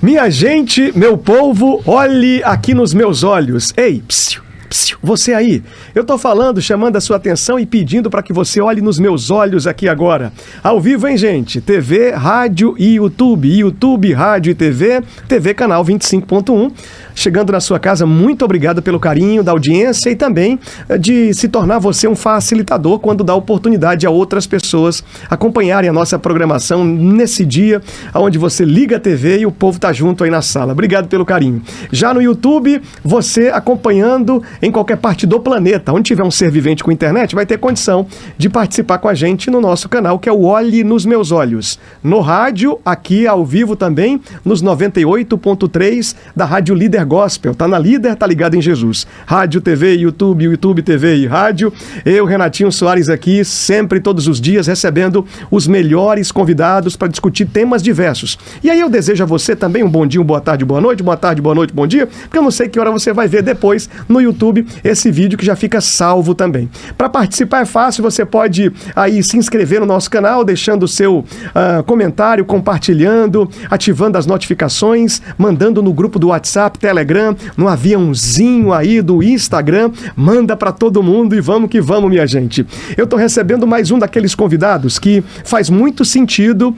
Minha gente, meu povo, olhe aqui nos meus olhos. Ei, psiu. Você aí, eu tô falando, chamando a sua atenção e pedindo para que você olhe nos meus olhos aqui agora. Ao vivo, hein, gente? TV, rádio e YouTube. YouTube, rádio e TV, TV canal 25.1. Chegando na sua casa, muito obrigado pelo carinho da audiência e também de se tornar você um facilitador quando dá oportunidade a outras pessoas acompanharem a nossa programação nesse dia, onde você liga a TV e o povo tá junto aí na sala. Obrigado pelo carinho. Já no YouTube, você acompanhando em qualquer parte do planeta, onde tiver um ser vivente com internet, vai ter condição de participar com a gente no nosso canal, que é o Olhe nos Meus Olhos. No rádio, aqui ao vivo também, nos 98.3 da Rádio Líder Gospel. Tá na Líder, tá ligado em Jesus. Rádio, TV, YouTube, YouTube, TV e rádio. Eu, Renatinho Soares aqui, sempre, todos os dias, recebendo os melhores convidados para discutir temas diversos. E aí eu desejo a você também um bom dia, boa tarde, boa noite, bom dia, porque eu não sei que hora você vai ver depois no YouTube esse vídeo que já fica salvo também. Para participar é fácil, você pode aí se inscrever no nosso canal, deixando o seu comentário, compartilhando, ativando as notificações, mandando no grupo do WhatsApp, Telegram, no aviãozinho aí do Instagram, manda para todo mundo e vamos que vamos, minha gente. Eu tô recebendo mais um daqueles convidados que faz muito sentido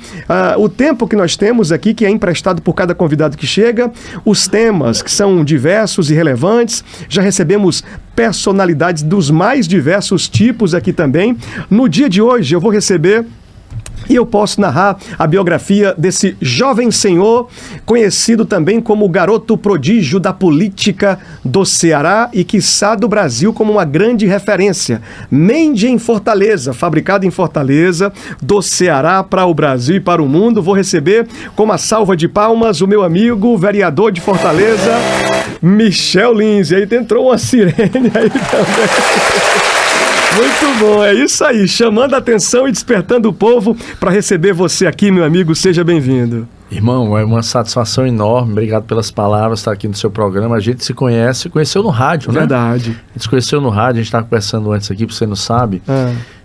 o tempo que nós temos aqui, que é emprestado por cada convidado que chega, os temas que são diversos e relevantes, já recebemos personalidades dos mais diversos tipos aqui também. No dia de hoje eu vou receber e eu posso narrar a biografia desse jovem senhor, conhecido também como o garoto prodígio da política do Ceará e, quiçá, do Brasil como uma grande referência. Made em Fortaleza, fabricado em Fortaleza, do Ceará para o Brasil e para o mundo. Vou receber com uma salva de palmas o meu amigo, vereador de Fortaleza, Michel Lins. E aí entrou uma sirene aí também. Muito bom, é isso aí, chamando a atenção e despertando o povo para receber você aqui, meu amigo, seja bem-vindo. Irmão, é uma satisfação enorme, obrigado pelas palavras, estar aqui no seu programa. A gente se conheceu no rádio, né? Verdade. A gente se conheceu no rádio, a gente estava conversando antes aqui, você não sabe.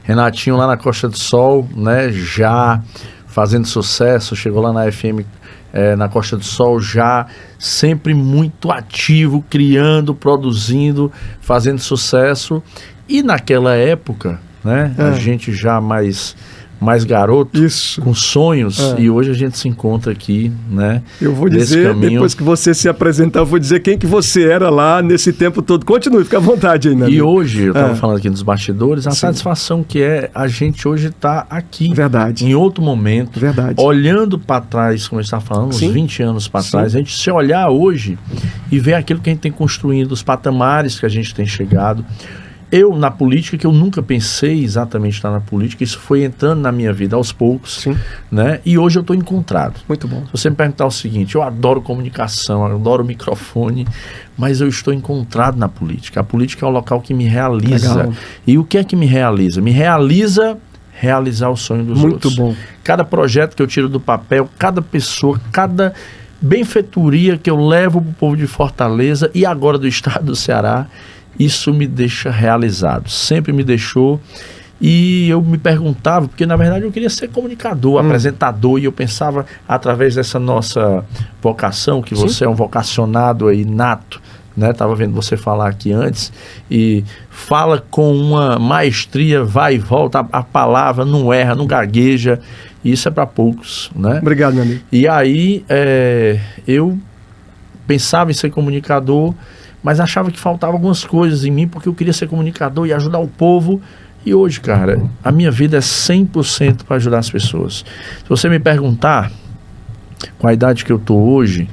Renatinho lá na Costa do Sol, né, já fazendo sucesso, chegou lá na FM na Costa do Sol, já sempre muito ativo, criando, produzindo, fazendo sucesso. E naquela época, né, a gente já mais garoto, isso, com sonhos, e hoje a gente se encontra aqui, né? Eu vou dizer, depois que você se apresentar, eu vou dizer quem que você era lá nesse tempo todo. Continue, fica à vontade aí, né? E hoje, eu estava falando aqui nos bastidores, a satisfação que é a gente hoje estar aqui. Verdade. Em outro momento. Verdade. Olhando para trás, como a gente está falando, uns 20 anos para trás, a gente se olhar hoje e ver aquilo que a gente tem construído, os patamares que a gente tem chegado. Eu, na política, que eu nunca pensei exatamente estar na política, isso foi entrando na minha vida aos poucos, né? E hoje eu estou encontrado. Muito bom. Se você me perguntar o seguinte, eu adoro comunicação, eu adoro microfone, mas eu estou encontrado na política. A política é o local que me realiza. Legal. E o que é que me realiza? Me realiza realizar o sonho dos outros. Muito bom. Cada projeto que eu tiro do papel, cada pessoa, cada benfeitoria que eu levo para o povo de Fortaleza e agora do estado do Ceará, isso me deixa realizado, sempre me deixou. E eu me perguntava, porque na verdade eu queria ser comunicador, apresentador, e eu pensava, através dessa nossa vocação, que você é um vocacionado aí nato, né? Estava vendo você falar aqui antes, e fala com uma maestria, vai e volta, a palavra não erra, não gagueja, e isso é para poucos, né? Obrigado, meu amigo. E aí eu pensava em ser comunicador, mas achava que faltava algumas coisas em mim, porque eu queria ser comunicador e ajudar o povo. E hoje, cara, a minha vida é 100% para ajudar as pessoas. Se você me perguntar com a idade que eu tô hoje,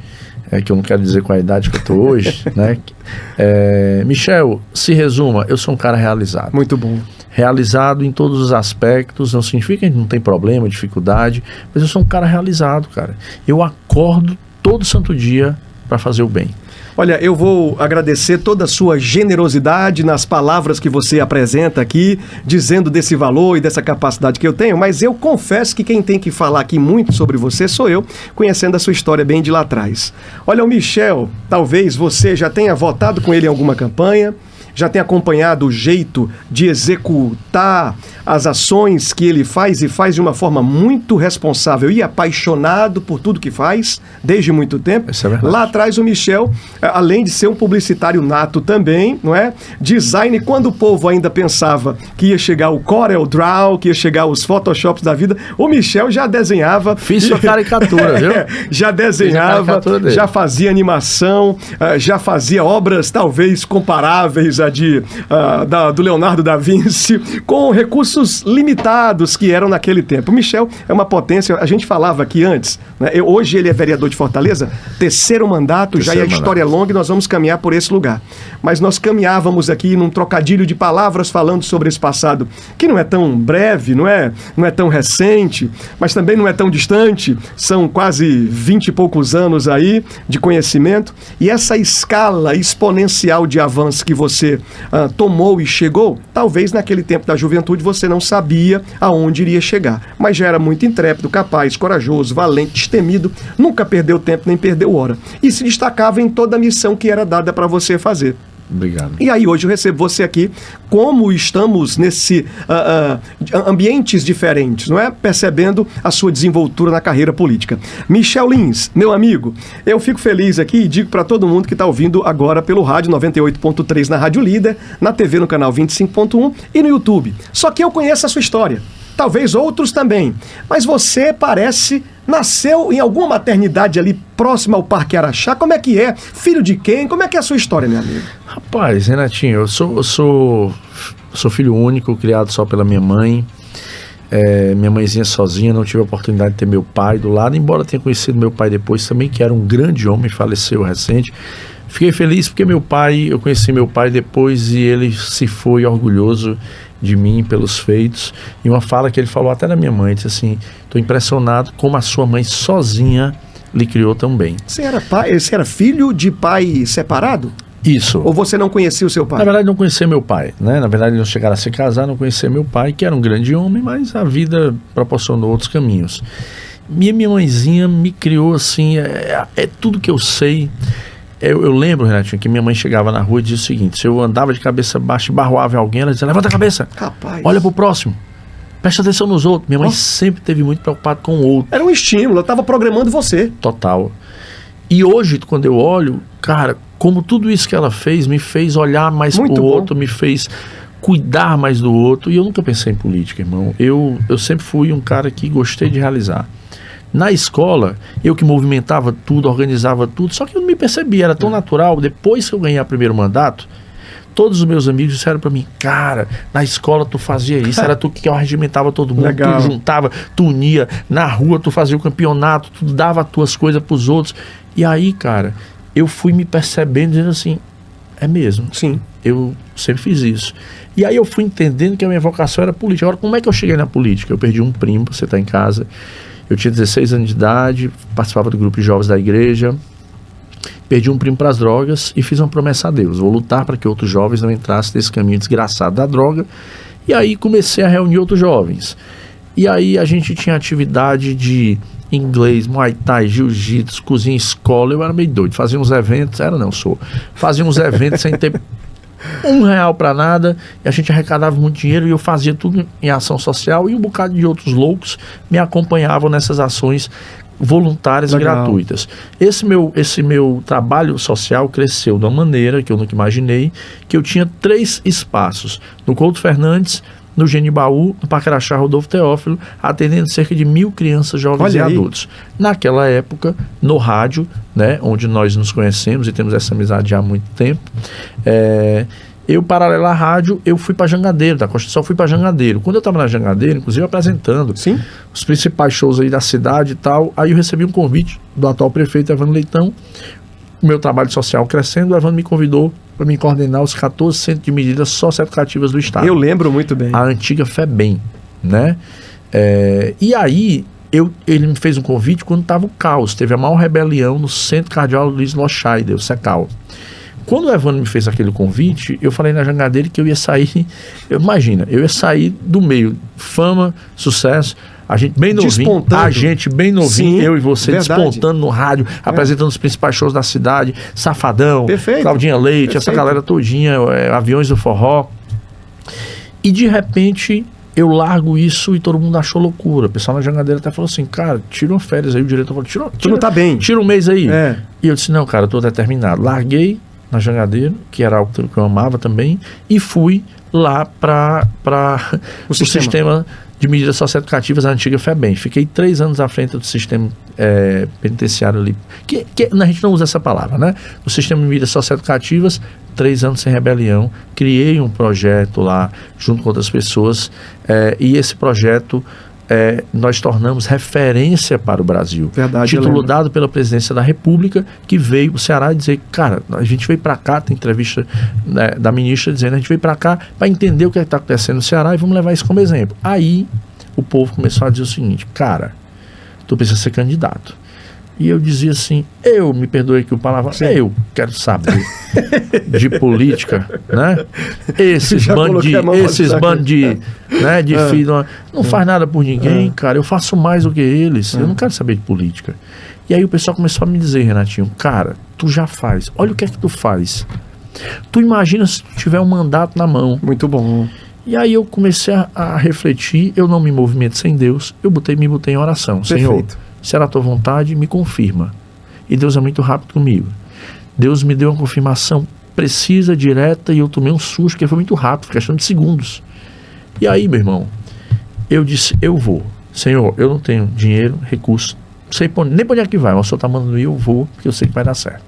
que eu não quero dizer com a idade que eu tô hoje, né? Michel, se resuma, eu sou um cara realizado. Muito bom. Realizado em todos os aspectos, não significa que a gente não tem problema, dificuldade, mas eu sou um cara realizado, cara. Eu acordo todo santo dia para fazer o bem. Olha, eu vou agradecer toda a sua generosidade nas palavras que você apresenta aqui, dizendo desse valor e dessa capacidade que eu tenho, mas eu confesso que quem tem que falar aqui muito sobre você sou eu, conhecendo a sua história bem de lá atrás. Olha, o Michel, talvez você já tenha votado com ele em alguma campanha, já tem acompanhado o jeito de executar as ações que ele faz e faz de uma forma muito responsável e apaixonado por tudo que faz, desde muito tempo. Isso é verdade. Lá atrás o Michel, além de ser um publicitário nato também, não é? Design, quando o povo ainda pensava que ia chegar o Corel Draw, que ia chegar os Photoshops da vida, o Michel já desenhava. Fiz sua caricatura, viu? Já desenhava, já fazia animação, já fazia obras talvez comparáveis à do Leonardo da Vinci, com recursos limitados que eram naquele tempo. O Michel é uma potência, a gente falava aqui antes, né? Hoje ele é vereador de Fortaleza, terceiro mandato, já é a história é longa e nós vamos caminhar por esse lugar. Mas nós caminhávamos aqui num trocadilho de palavras falando sobre esse passado, que não é tão breve, não é tão recente, mas também não é tão distante, são quase 20 e poucos anos aí de conhecimento, e essa escala exponencial de avanço que você tomou e chegou, talvez naquele tempo da juventude você não sabia aonde iria chegar, mas já era muito intrépido, capaz, corajoso, valente, destemido, nunca perdeu tempo nem perdeu hora, e se destacava em toda a missão que era dada para você fazer. Obrigado. E aí hoje eu recebo você aqui, como estamos nesse ambientes diferentes, não é? Percebendo a sua desenvoltura na carreira política. Michel Lins, meu amigo, eu fico feliz aqui e digo para todo mundo que está ouvindo agora pelo rádio 98.3 na Rádio Líder, na TV no canal 25.1 e no YouTube. Só que eu conheço a sua história. Talvez outros também. Mas você nasceu em alguma maternidade ali próxima ao Parque Araxá. Como é que é? Filho de quem? Como é que é a sua história, meu amigo? Rapaz, Renatinho, eu sou filho único, criado só pela minha mãe. Minha mãezinha sozinha, não tive a oportunidade de ter meu pai do lado, embora tenha conhecido meu pai depois também, que era um grande homem, faleceu recente. Fiquei feliz porque eu conheci meu pai depois e ele se foi orgulhoso de mim pelos feitos, e uma fala que ele falou até na minha mãe, disse assim: estou impressionado como a sua mãe sozinha lhe criou tão bem. Você era filho de pai separado? Isso. Ou você não conhecia o seu pai? Na verdade, não conhecia meu pai, né? Na verdade, não chegaram a se casar, não conhecia meu pai, que era um grande homem, mas a vida proporcionou outros caminhos. Minha mãezinha me criou assim, é tudo que eu sei. Eu lembro, Renatinho, que minha mãe chegava na rua e dizia o seguinte: se eu andava de cabeça baixa e barroava em alguém, ela dizia: levanta a cabeça, rapaz, olha pro próximo, presta atenção nos outros. Minha mãe sempre esteve muito preocupada com o outro. Era um estímulo, eu estava programando você. Total. E hoje, quando eu olho, cara, como tudo isso que ela fez, me fez olhar mais pro outro, me fez cuidar mais do outro. E eu nunca pensei em política, irmão. Eu sempre fui um cara que gostei de realizar. Na escola, eu que movimentava tudo, organizava tudo, só que eu não me percebia, era tão natural. Depois que eu ganhei o primeiro mandato, todos os meus amigos disseram pra mim: cara, na escola tu fazia isso, era tu que regimentava todo mundo, legal. Tu juntava, tu unia, na rua tu fazia o campeonato, tu dava as tuas coisas pros outros. E aí, cara, eu fui me percebendo, dizendo assim: é mesmo, sim, eu sempre fiz isso. E aí eu fui entendendo que a minha vocação era política. Agora, como é que eu cheguei na política? Eu perdi um primo, você tá em casa. Eu tinha 16 anos de idade, participava do grupo de jovens da igreja, perdi um primo para as drogas e fiz uma promessa a Deus: vou lutar para que outros jovens não entrassem nesse caminho desgraçado da droga. E aí comecei a reunir outros jovens. E aí a gente tinha atividade de inglês, muay thai, jiu-jitsu, cozinha, escola. Eu era meio doido, fazia uns eventos, fazia uns eventos sem ter R$1 para nada, e a gente arrecadava muito dinheiro e eu fazia tudo em ação social, e um bocado de outros loucos me acompanhavam nessas ações voluntárias e gratuitas. Esse meu trabalho social cresceu de uma maneira que eu nunca imaginei, que eu tinha 3 espaços: no Couto Fernandes, no Genibaú, no Parque Araxá Rodolfo Teófilo, atendendo cerca de 1.000 crianças, jovens e adultos. Naquela época, no rádio, né, onde nós nos conhecemos e temos essa amizade já há muito tempo, eu, paralelo à rádio, eu fui para Jangadeiro, da Constituição, fui para Jangadeiro. Quando eu estava na Jangadeiro, inclusive apresentando os principais shows aí da cidade e tal, aí eu recebi um convite do atual prefeito Evandro Leitão. O meu trabalho social crescendo, o Evandro me convidou para me coordenar os 14 centros de medidas socioeducativas do Estado. Eu lembro muito bem. A antiga FEBEM, né? E aí, ele me fez um convite quando estava o caos. Teve a maior rebelião no Centro Cardiólogo Luiz Lochaide, o CECAL. Quando o Evandro me fez aquele convite, eu falei na Jangadeiro que eu ia sair, eu ia sair do meio, fama, sucesso, A gente bem novinho, Sim, eu e você, verdade. despontando no rádio, apresentando os principais shows da cidade, Safadão, Perfeito. Claudinha Leite, essa Perfeito. galera todinha, Aviões do Forró. E de repente eu largo isso e todo mundo achou loucura. O pessoal na Jangadeira até falou assim, cara, tira uma férias aí. O diretor falou, Tu não tá bem. tira um mês aí. É. E eu disse, não, cara, eu tô determinado. Larguei na Jangadeira, que era algo que eu amava também, e fui lá para o sistema de medidas socioeducativas, a antiga FEBEM. Fiquei 3 anos à frente do sistema penitenciário ali. Que a gente não usa essa palavra, né? O sistema de medidas socioeducativas, 3 anos sem rebelião. Criei um projeto lá, junto com outras pessoas, e esse projeto nós tornamos referência para o Brasil. Verdade, Título dado pela Presidência da República, que veio o Ceará dizer, cara, a gente veio para cá, tem entrevista da ministra dizendo, a gente veio para cá para entender o que está acontecendo no Ceará e vamos levar isso como exemplo. Aí o povo começou a dizer o seguinte, cara, tu precisa ser candidato. E eu dizia assim, me perdoe aqui o palavrão, eu quero saber de política, né? Esses bandos de filho, não faz nada por ninguém, cara, eu faço mais do que eles, eu não quero saber de política. E aí o pessoal começou a me dizer, Renatinho, cara, tu já faz, olha o que é que tu faz. Tu imagina se tu tiver um mandato na mão. Muito bom. E aí eu comecei a refletir, eu não me movimento sem Deus, me botei em oração. Perfeito. Senhor, se era a tua vontade, me confirma. E Deus é muito rápido comigo. Deus me deu uma confirmação precisa, direta, e eu tomei um susto, porque foi muito rápido, questão de segundos. E aí, meu irmão, eu disse, eu vou. Senhor, eu não tenho dinheiro, recurso, não sei nem para onde é que vai, mas o senhor está mandando ir, eu vou, porque eu sei que vai dar certo.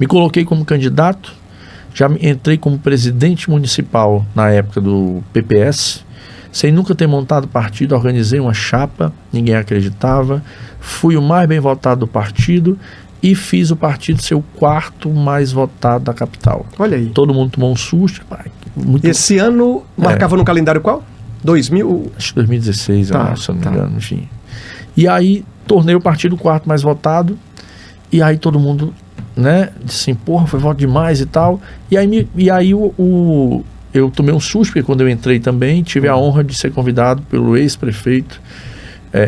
Me coloquei como candidato, já entrei como presidente municipal na época do PPS, sem nunca ter montado partido, organizei uma chapa, ninguém acreditava, fui o mais bem votado do partido e fiz o partido ser o 4º mais votado da capital. Olha aí. Todo mundo tomou um susto. Esse ano marcava no calendário qual? 2000? Acho que 2016, eu acho, se não me engano, enfim. E aí, tornei o partido o 4º mais votado, e aí todo mundo, né, disse assim, porra, foi voto demais e tal. E aí eu tomei um susto, porque quando eu entrei também, tive a honra de ser convidado pelo ex-prefeito,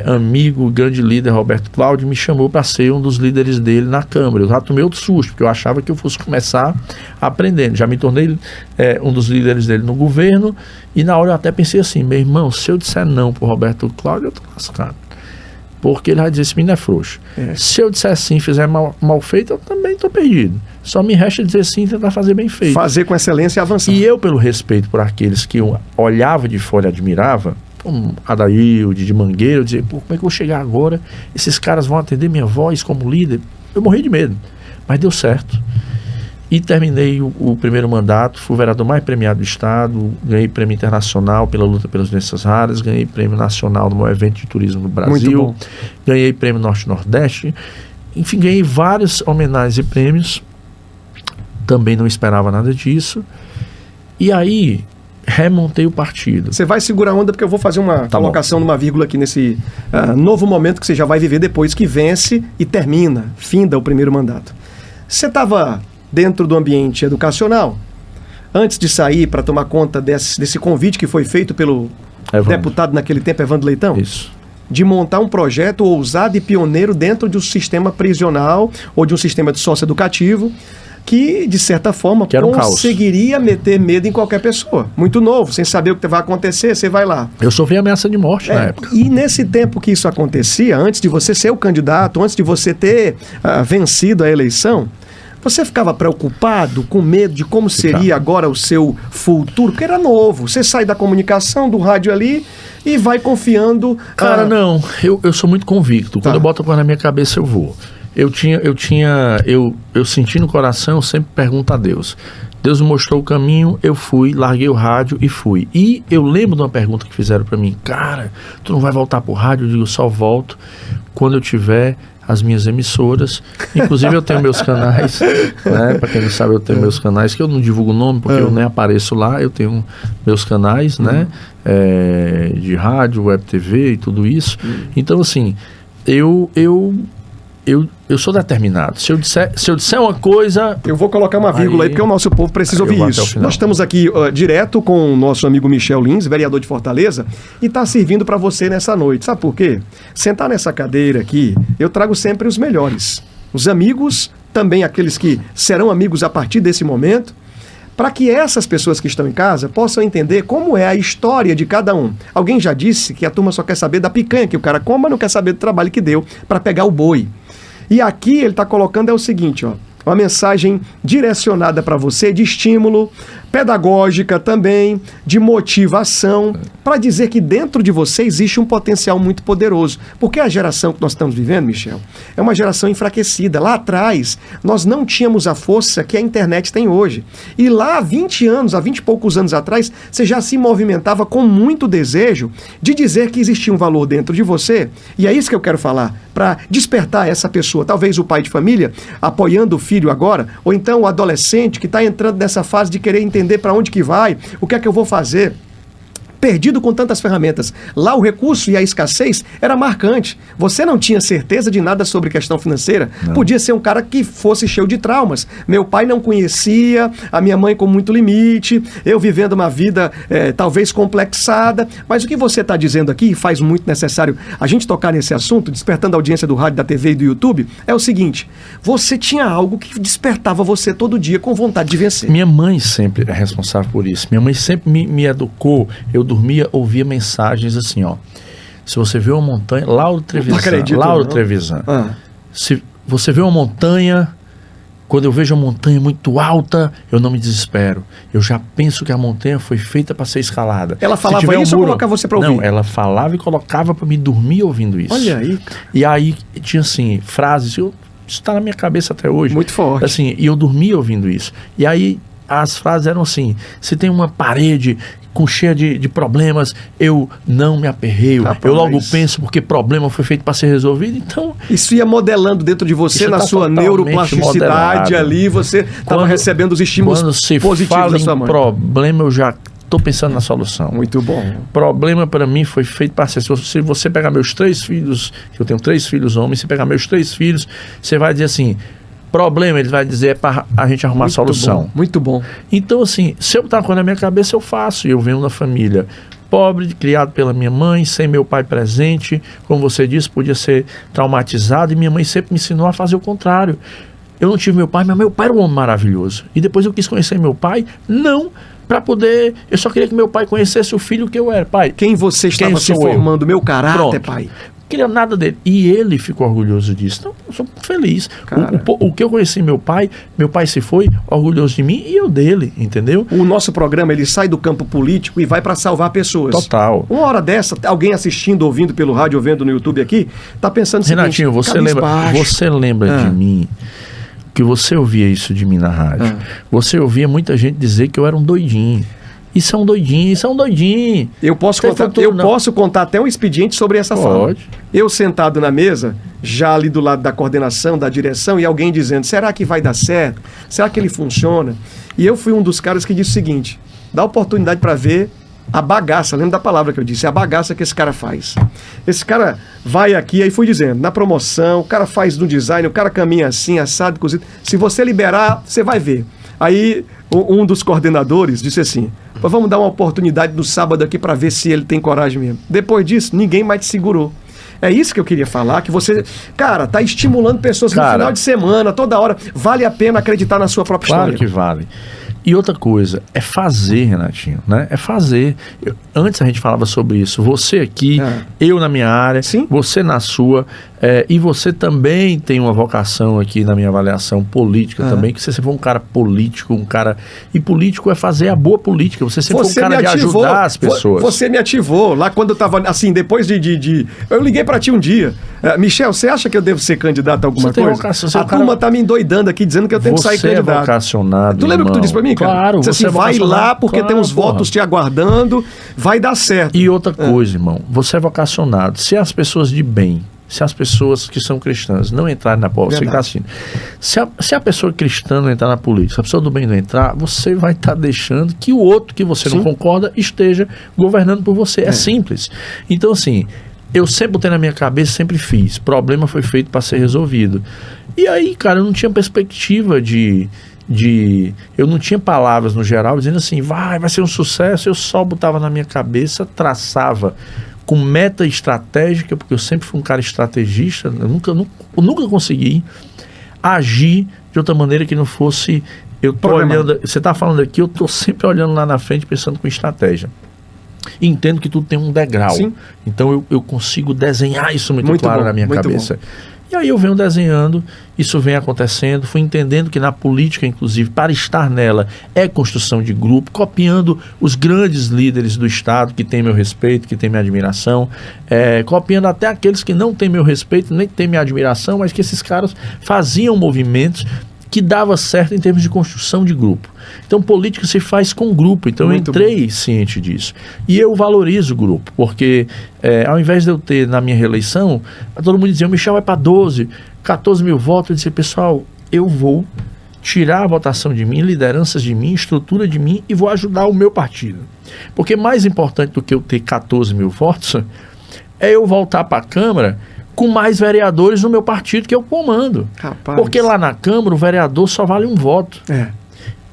amigo, grande líder, Roberto Cláudio, me chamou para ser um dos líderes dele na Câmara. Eu já tomei outro susto, porque eu achava que eu fosse começar aprendendo. Já me tornei um dos líderes dele no governo, e na hora eu até pensei assim, meu irmão, se eu disser não pro Roberto Cláudio, eu tô lascado. Porque ele vai dizer, esse menino é frouxo. Se eu disser sim, fizer mal feito, eu também estou perdido. Só me resta dizer sim e tentar fazer bem feito. Fazer com excelência e avançar. E eu, pelo respeito por aqueles que eu olhava de fora e admirava, como Adailde, de Mangueira, eu dizia, pô, como é que eu vou chegar agora? Esses caras vão atender minha voz como líder? Eu morri de medo, mas deu certo. E terminei o primeiro mandato, fui o vereador mais premiado do estado, ganhei prêmio internacional pela luta pelas doenças raras, ganhei prêmio nacional no maior evento de turismo do Brasil, ganhei prêmio Norte-Nordeste, enfim, ganhei várias homenagens e prêmios, também não esperava nada disso, e aí remontei o partido. Você vai segurar a onda porque eu vou fazer uma colocação numa vírgula aqui nesse novo momento que você já vai viver depois que vence e termina, finda o primeiro mandato. Você estava dentro do ambiente educacional, antes de sair para tomar conta desse convite que foi feito pelo deputado naquele tempo, Evandro Leitão? Isso. De montar um projeto ousado e pioneiro dentro de um sistema prisional ou de um sistema de socioeducativo que, de certa forma, conseguiria meter medo em qualquer pessoa. Muito novo, sem saber o que vai acontecer, você vai lá. Eu sofri ameaça de morte na época. E nesse tempo que isso acontecia, antes de você ser o candidato, antes de você ter vencido a eleição, você ficava preocupado, com medo de como seria agora o seu futuro? Porque era novo. Você sai da comunicação, do rádio ali e vai confiando. Cara, não. Eu sou muito convicto. Quando eu boto a coisa na minha cabeça, eu vou. Eu senti no coração, eu sempre pergunto a Deus. Deus me mostrou o caminho, eu fui, larguei o rádio e fui. E eu lembro de uma pergunta que fizeram pra mim. Cara, tu não vai voltar pro rádio? Eu digo, só volto quando eu tiver as minhas emissoras. Inclusive eu tenho meus canais, né? Para quem não sabe, eu tenho meus canais, que eu não divulgo o nome, porque eu nem apareço lá. Eu tenho meus canais, né? De rádio, web TV e tudo isso. Então, assim, eu eu sou determinado. Se eu disser uma coisa... Eu vou colocar uma vírgula aí, porque o nosso povo precisa ouvir isso. Nós estamos aqui direto com o nosso amigo Michel Lins, vereador de Fortaleza, e está servindo para você nessa noite. Sabe por quê? Sentar nessa cadeira aqui, eu trago sempre os melhores. Os amigos, também aqueles que serão amigos a partir desse momento, para que essas pessoas que estão em casa possam entender como é a história de cada um. Alguém já disse que a turma só quer saber da picanha que o cara come, mas não quer saber do trabalho que deu para pegar o boi. E aqui ele está colocando o seguinte, ó, uma mensagem direcionada para você, de estímulo, pedagógica também, de motivação, para dizer que dentro de você existe um potencial muito poderoso. Porque a geração que nós estamos vivendo, Michel, é uma geração enfraquecida. Lá atrás, nós não tínhamos a força que a internet tem hoje. E lá há 20 anos, há 20 e poucos anos atrás, você já se movimentava com muito desejo de dizer que existia um valor dentro de você. E é isso que eu quero falar, para despertar essa pessoa, talvez o pai de família, apoiando o filho agora, ou então o adolescente que está entrando nessa fase de querer entender para onde que vai, o que é que eu vou fazer. Perdido com tantas ferramentas. Lá o recurso e a escassez era marcante. Você não tinha certeza de nada sobre questão financeira. Não. Podia ser um cara que fosse cheio de traumas. Meu pai não conhecia, a minha mãe com muito limite, eu vivendo uma vida talvez complexada. Mas o que você está dizendo aqui, faz muito necessário a gente tocar nesse assunto, despertando a audiência do rádio, da TV e do YouTube, é o seguinte: você tinha algo que despertava você todo dia com vontade de vencer. Minha mãe sempre é responsável por isso. Minha mãe sempre me educou. Eu dormia, ouvia mensagens assim, ó. Se você vê uma montanha, Lauro Trevisan. Se você vê uma montanha, quando eu vejo uma montanha muito alta, eu não me desespero. Eu já penso que a montanha foi feita para ser escalada. Ela falava isso ou colocava você para ouvir? Não, ela falava e colocava para me dormir ouvindo isso. Olha aí. E aí tinha assim, frases, isso está na minha cabeça até hoje. Muito forte. Assim, e eu dormia ouvindo isso. E aí as frases eram assim: se tem uma parede cheia de problemas, eu não me aperreio. Rapaz, eu logo penso, porque problema foi feito para ser resolvido. Então isso ia modelando dentro de você, na sua neuroplasticidade ali, você estava recebendo os estímulos positivos da sua mãe. Problema, eu já estou pensando na solução. Muito bom. Problema para mim foi feito para ser. Se você pegar meus 3 filhos, eu tenho 3 filhos homens, se pegar meus 3 filhos, você vai dizer assim: problema, ele vai dizer, é para a gente arrumar solução. Muito bom. Então, assim, se eu botar uma coisa na minha cabeça, eu faço. Eu venho da família pobre, criado pela minha mãe, sem meu pai presente. Como você disse, podia ser traumatizado. E minha mãe sempre me ensinou a fazer o contrário. Eu não tive meu pai, mas meu pai era um homem maravilhoso. E depois eu quis conhecer meu pai, não para poder... Eu só queria que meu pai conhecesse o filho que eu era. Pai, quem você estava se formando, meu caráter, pai. Queria nada dele. E ele ficou orgulhoso disso. Então, eu sou feliz. O que eu conheci meu pai se foi orgulhoso de mim e eu dele, entendeu? O nosso programa, ele sai do campo político e vai para salvar pessoas. Total. Uma hora dessa, alguém assistindo, ouvindo pelo rádio, ouvindo no YouTube aqui, tá pensando o Renatinho, você lembra de mim, que você ouvia isso de mim na rádio. Você ouvia muita gente dizer que eu era um doidinho. Isso é um doidinho. Eu posso contar até um expediente sobre essa fala. Eu sentado na mesa, já ali do lado da coordenação, da direção, e alguém dizendo: será que vai dar certo? Será que ele funciona? E eu fui um dos caras que disse o seguinte: dá oportunidade para ver a bagaça, lembra da palavra que eu disse, a bagaça que esse cara faz. Esse cara vai aqui, aí fui dizendo, na promoção, o cara faz no design, o cara caminha assim, assado, cozido. Se você liberar, você vai ver. Aí um dos coordenadores disse assim: vamos dar uma oportunidade no sábado aqui para ver se ele tem coragem mesmo. Depois disso, ninguém mais te segurou. É isso que eu queria falar, que você, cara, tá estimulando pessoas no final de semana, toda hora. Vale a pena acreditar na sua própria história. Claro que vale. E outra coisa, é fazer, Renatinho, né? É fazer. Antes a gente falava sobre isso. Você aqui, eu na minha área, você na sua, e você também tem uma vocação aqui na minha avaliação política também, que você foi um cara político, E político é fazer a boa política. Você sempre foi um cara de ajudar as pessoas. Você me ativou lá quando eu tava, assim, depois eu liguei pra ti um dia. Michel, você acha que eu devo ser candidato a alguma coisa? A turma tá me endoidando aqui, dizendo que eu tenho que sair candidato. Você é vocacionado, Tu lembra o que tu disse pra mim, cara? Claro, você vai lá porque tem uns votos te aguardando, vai dar certo. E outra coisa, irmão, você é vocacionado. Se as pessoas de bem, se as pessoas que são cristãs não entrarem na política, você que está assistindo, se a pessoa cristã não entrar na política, se a pessoa do bem não entrar, você vai estar deixando que o outro que você não concorda esteja governando por você. É simples. Então, assim, eu sempre botei na minha cabeça, sempre fiz. Problema foi feito para ser resolvido. E aí, cara, eu não tinha perspectiva eu não tinha palavras no geral dizendo assim, vai ser um sucesso. Eu só botava na minha cabeça, traçava com meta estratégica, porque eu sempre fui um cara estrategista, eu nunca consegui agir de outra maneira que não fosse, eu tô olhando, você tá falando aqui, eu tô sempre olhando lá na frente, pensando com estratégia. E entendo que tudo tem um degrau. Sim. Então eu consigo desenhar isso muito claro na minha cabeça. Bom. E aí eu venho desenhando, isso vem acontecendo, fui entendendo que na política, inclusive, para estar nela, é construção de grupo, copiando os grandes líderes do Estado, que têm meu respeito, que têm minha admiração, copiando até aqueles que não têm meu respeito, nem têm minha admiração, mas que esses caras faziam movimentos que dava certo em termos de construção de grupo. Então, política se faz com grupo. Então, eu entrei ciente disso. E eu valorizo o grupo, porque ao invés de eu ter na minha reeleição, todo mundo dizia, o Michel vai para 12, 14 mil votos. Eu disse, pessoal, eu vou tirar a votação de mim, lideranças de mim, estrutura de mim e vou ajudar o meu partido. Porque mais importante do que eu ter 14 mil votos é eu voltar para a Câmara com mais vereadores no meu partido que eu comando. Rapaz. Porque lá na Câmara o vereador só vale um voto.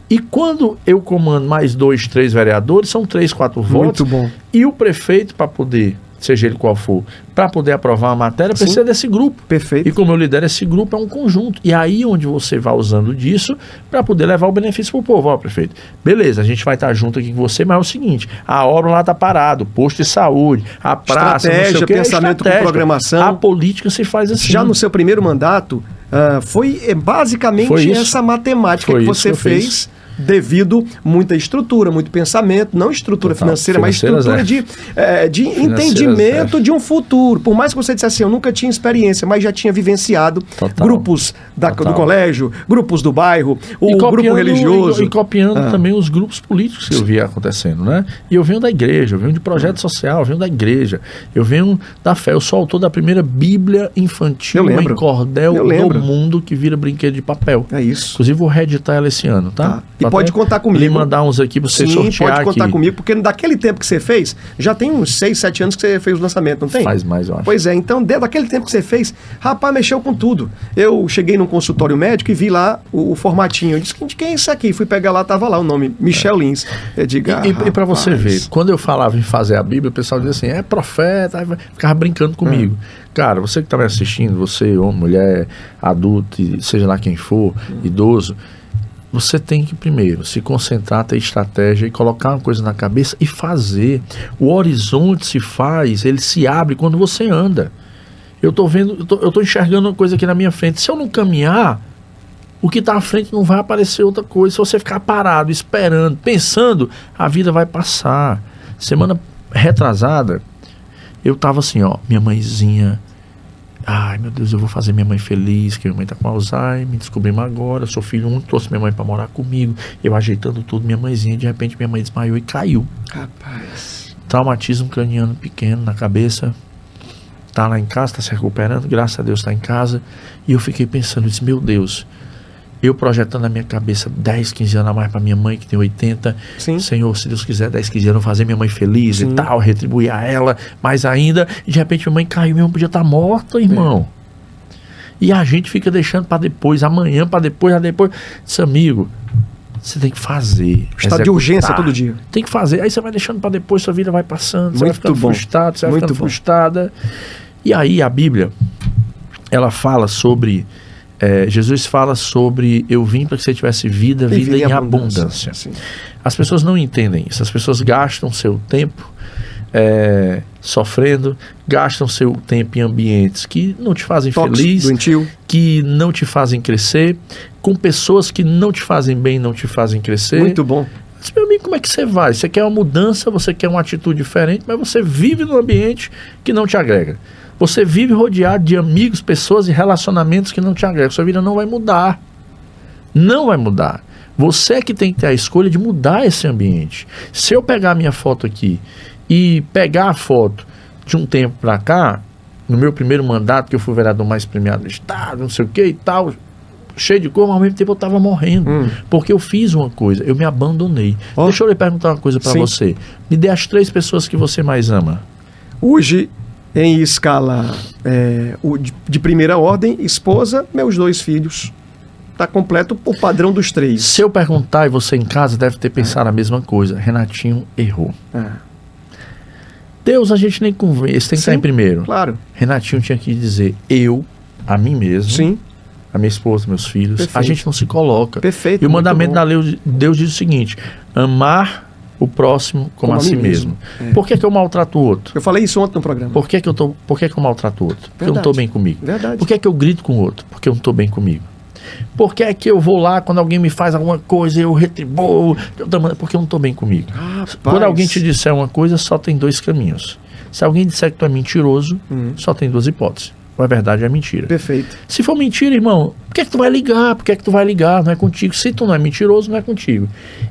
E quando eu comando mais 2, 3 vereadores, são 3, 4 votos. Muito bom. E o prefeito, para poder, seja ele qual for, para poder aprovar uma matéria, precisa desse grupo. Perfeito. E como eu lidero esse grupo, é um conjunto. E aí onde você vai usando disso para poder levar o benefício para o povo. Ó, prefeito, beleza, a gente vai estar junto aqui com você, mas é o seguinte, a obra lá está parada, o posto de saúde, a praça, estratégia, não sei o quê, pensamento com programação. A política se faz assim. Já no seu primeiro mandato, foi basicamente essa matemática que você fez. Devido muita estrutura, muito pensamento, não estrutura financeira, mas estrutura de entendimento de um futuro. Por mais que você dissesse assim, eu nunca tinha experiência, mas já tinha vivenciado grupos do colégio, grupos do bairro, o grupo religioso. E copiando também os grupos políticos que eu via acontecendo, né? E eu venho da igreja, eu venho de projeto social, eu venho da igreja, eu venho da fé. Eu sou autor da primeira Bíblia infantil em cordel do mundo que vira brinquedo de papel. É isso. Inclusive vou reeditar ela esse ano, tá? E pode contar comigo. Me mandar uns aqui pra você sortear. Sim, pode contar comigo, porque daquele tempo que você fez, já tem uns 6, 7 anos que você fez o lançamento, não tem? Faz mais, eu acho. Pois é, então daquele tempo que você fez, rapaz, mexeu com tudo. Eu cheguei num consultório médico e vi lá o formatinho. Eu disse, de quem é isso aqui? Fui pegar lá, tava lá o nome, Michel Lins. Eu digo, e pra você ver, quando eu falava em fazer a Bíblia, o pessoal dizia assim, é profeta, ficava brincando comigo. Cara, você que tá me assistindo, você, homem, mulher, adulto, seja lá quem for, idoso, você tem que primeiro se concentrar, ter estratégia e colocar uma coisa na cabeça e fazer. O horizonte se faz, ele se abre quando você anda. Eu tô vendo, eu tô enxergando uma coisa aqui na minha frente. Se eu não caminhar, o que está à frente não vai aparecer outra coisa. Se você ficar parado, esperando, pensando, a vida vai passar. Semana retrasada, eu tava assim, ó, minha mãezinha... Ai, meu Deus, eu vou fazer minha mãe feliz, que minha mãe tá com Alzheimer, descobrimos agora, sou filho único, trouxe minha mãe para morar comigo, eu ajeitando tudo, minha mãezinha, de repente minha mãe desmaiou e caiu. Rapaz. Traumatismo craniano pequeno na cabeça, tá lá em casa, tá se recuperando, graças a Deus tá em casa, e eu fiquei pensando, eu disse, meu Deus, eu projetando na minha cabeça 10, 15 anos a mais para minha mãe, que tem 80. Sim. Senhor, se Deus quiser, 10, 15 anos, fazer minha mãe feliz e tal, retribuir a ela mais ainda. E de repente minha mãe caiu, minha mãe podia estar morta, irmão. E a gente fica deixando para depois, amanhã, para depois, Disse, amigo, você tem que fazer. Estado de urgência todo dia. Tem que fazer. Aí você vai deixando para depois, sua vida vai passando, você vai ficando frustrado, você vai ficando frustrada. E aí a Bíblia, ela fala sobre... Jesus fala sobre eu vim para que você tivesse vida em abundância. As pessoas não entendem isso. As pessoas gastam seu tempo sofrendo, gastam seu tempo em ambientes que não te fazem feliz, doentio, que não te fazem crescer, com pessoas que não te fazem bem, não te fazem crescer. Muito bom. Mas, meu amigo, como é que você vai? Você quer uma mudança, você quer uma atitude diferente, mas você vive num ambiente que não te agrega. Você vive rodeado de amigos, pessoas e relacionamentos que não te agregam. Sua vida não vai mudar. Não vai mudar. Você é que tem que ter a escolha de mudar esse ambiente. Se eu pegar a minha foto aqui e pegar a foto de um tempo para cá, no meu primeiro mandato, que eu fui o vereador mais premiado do estado, não sei o que e tal, cheio de cor, mas ao mesmo tempo eu estava morrendo. Porque eu fiz uma coisa, eu me abandonei. Deixa eu lhe perguntar uma coisa para você. Me dê as 3 pessoas que você mais ama. Hoje, Em escala de primeira ordem, esposa, meus 2 filhos. Tá completo o padrão dos 3. Se eu perguntar e você em casa deve ter pensado a mesma coisa. Renatinho errou. Deus a gente nem convence, tem que estar em primeiro. Claro. Renatinho tinha que dizer eu, a mim mesmo, Sim. a minha esposa, meus filhos. Perfeito. A gente não se coloca. Perfeito. E o mandamento bom. da lei, Deus diz o seguinte: amar o próximo como a si mim mesmo. É. Por que eu maltrato o outro? Eu falei isso ontem no programa. Por que eu maltrato o outro? Porque eu não estou bem comigo. Verdade. Por que eu grito com o outro? Porque eu não estou bem comigo. Por que é que eu vou lá quando alguém me faz alguma coisa e eu retribuo? Porque eu não estou bem comigo. Rapaz. Quando alguém te disser uma coisa, só tem 2 caminhos. Se alguém disser que tu é mentiroso, só tem 2 hipóteses. Ou é verdade ou é mentira. Perfeito. Se for mentira, irmão, por que é que tu vai ligar? Por que é que tu vai ligar? Não é contigo. Se tu não é mentiroso, não é contigo.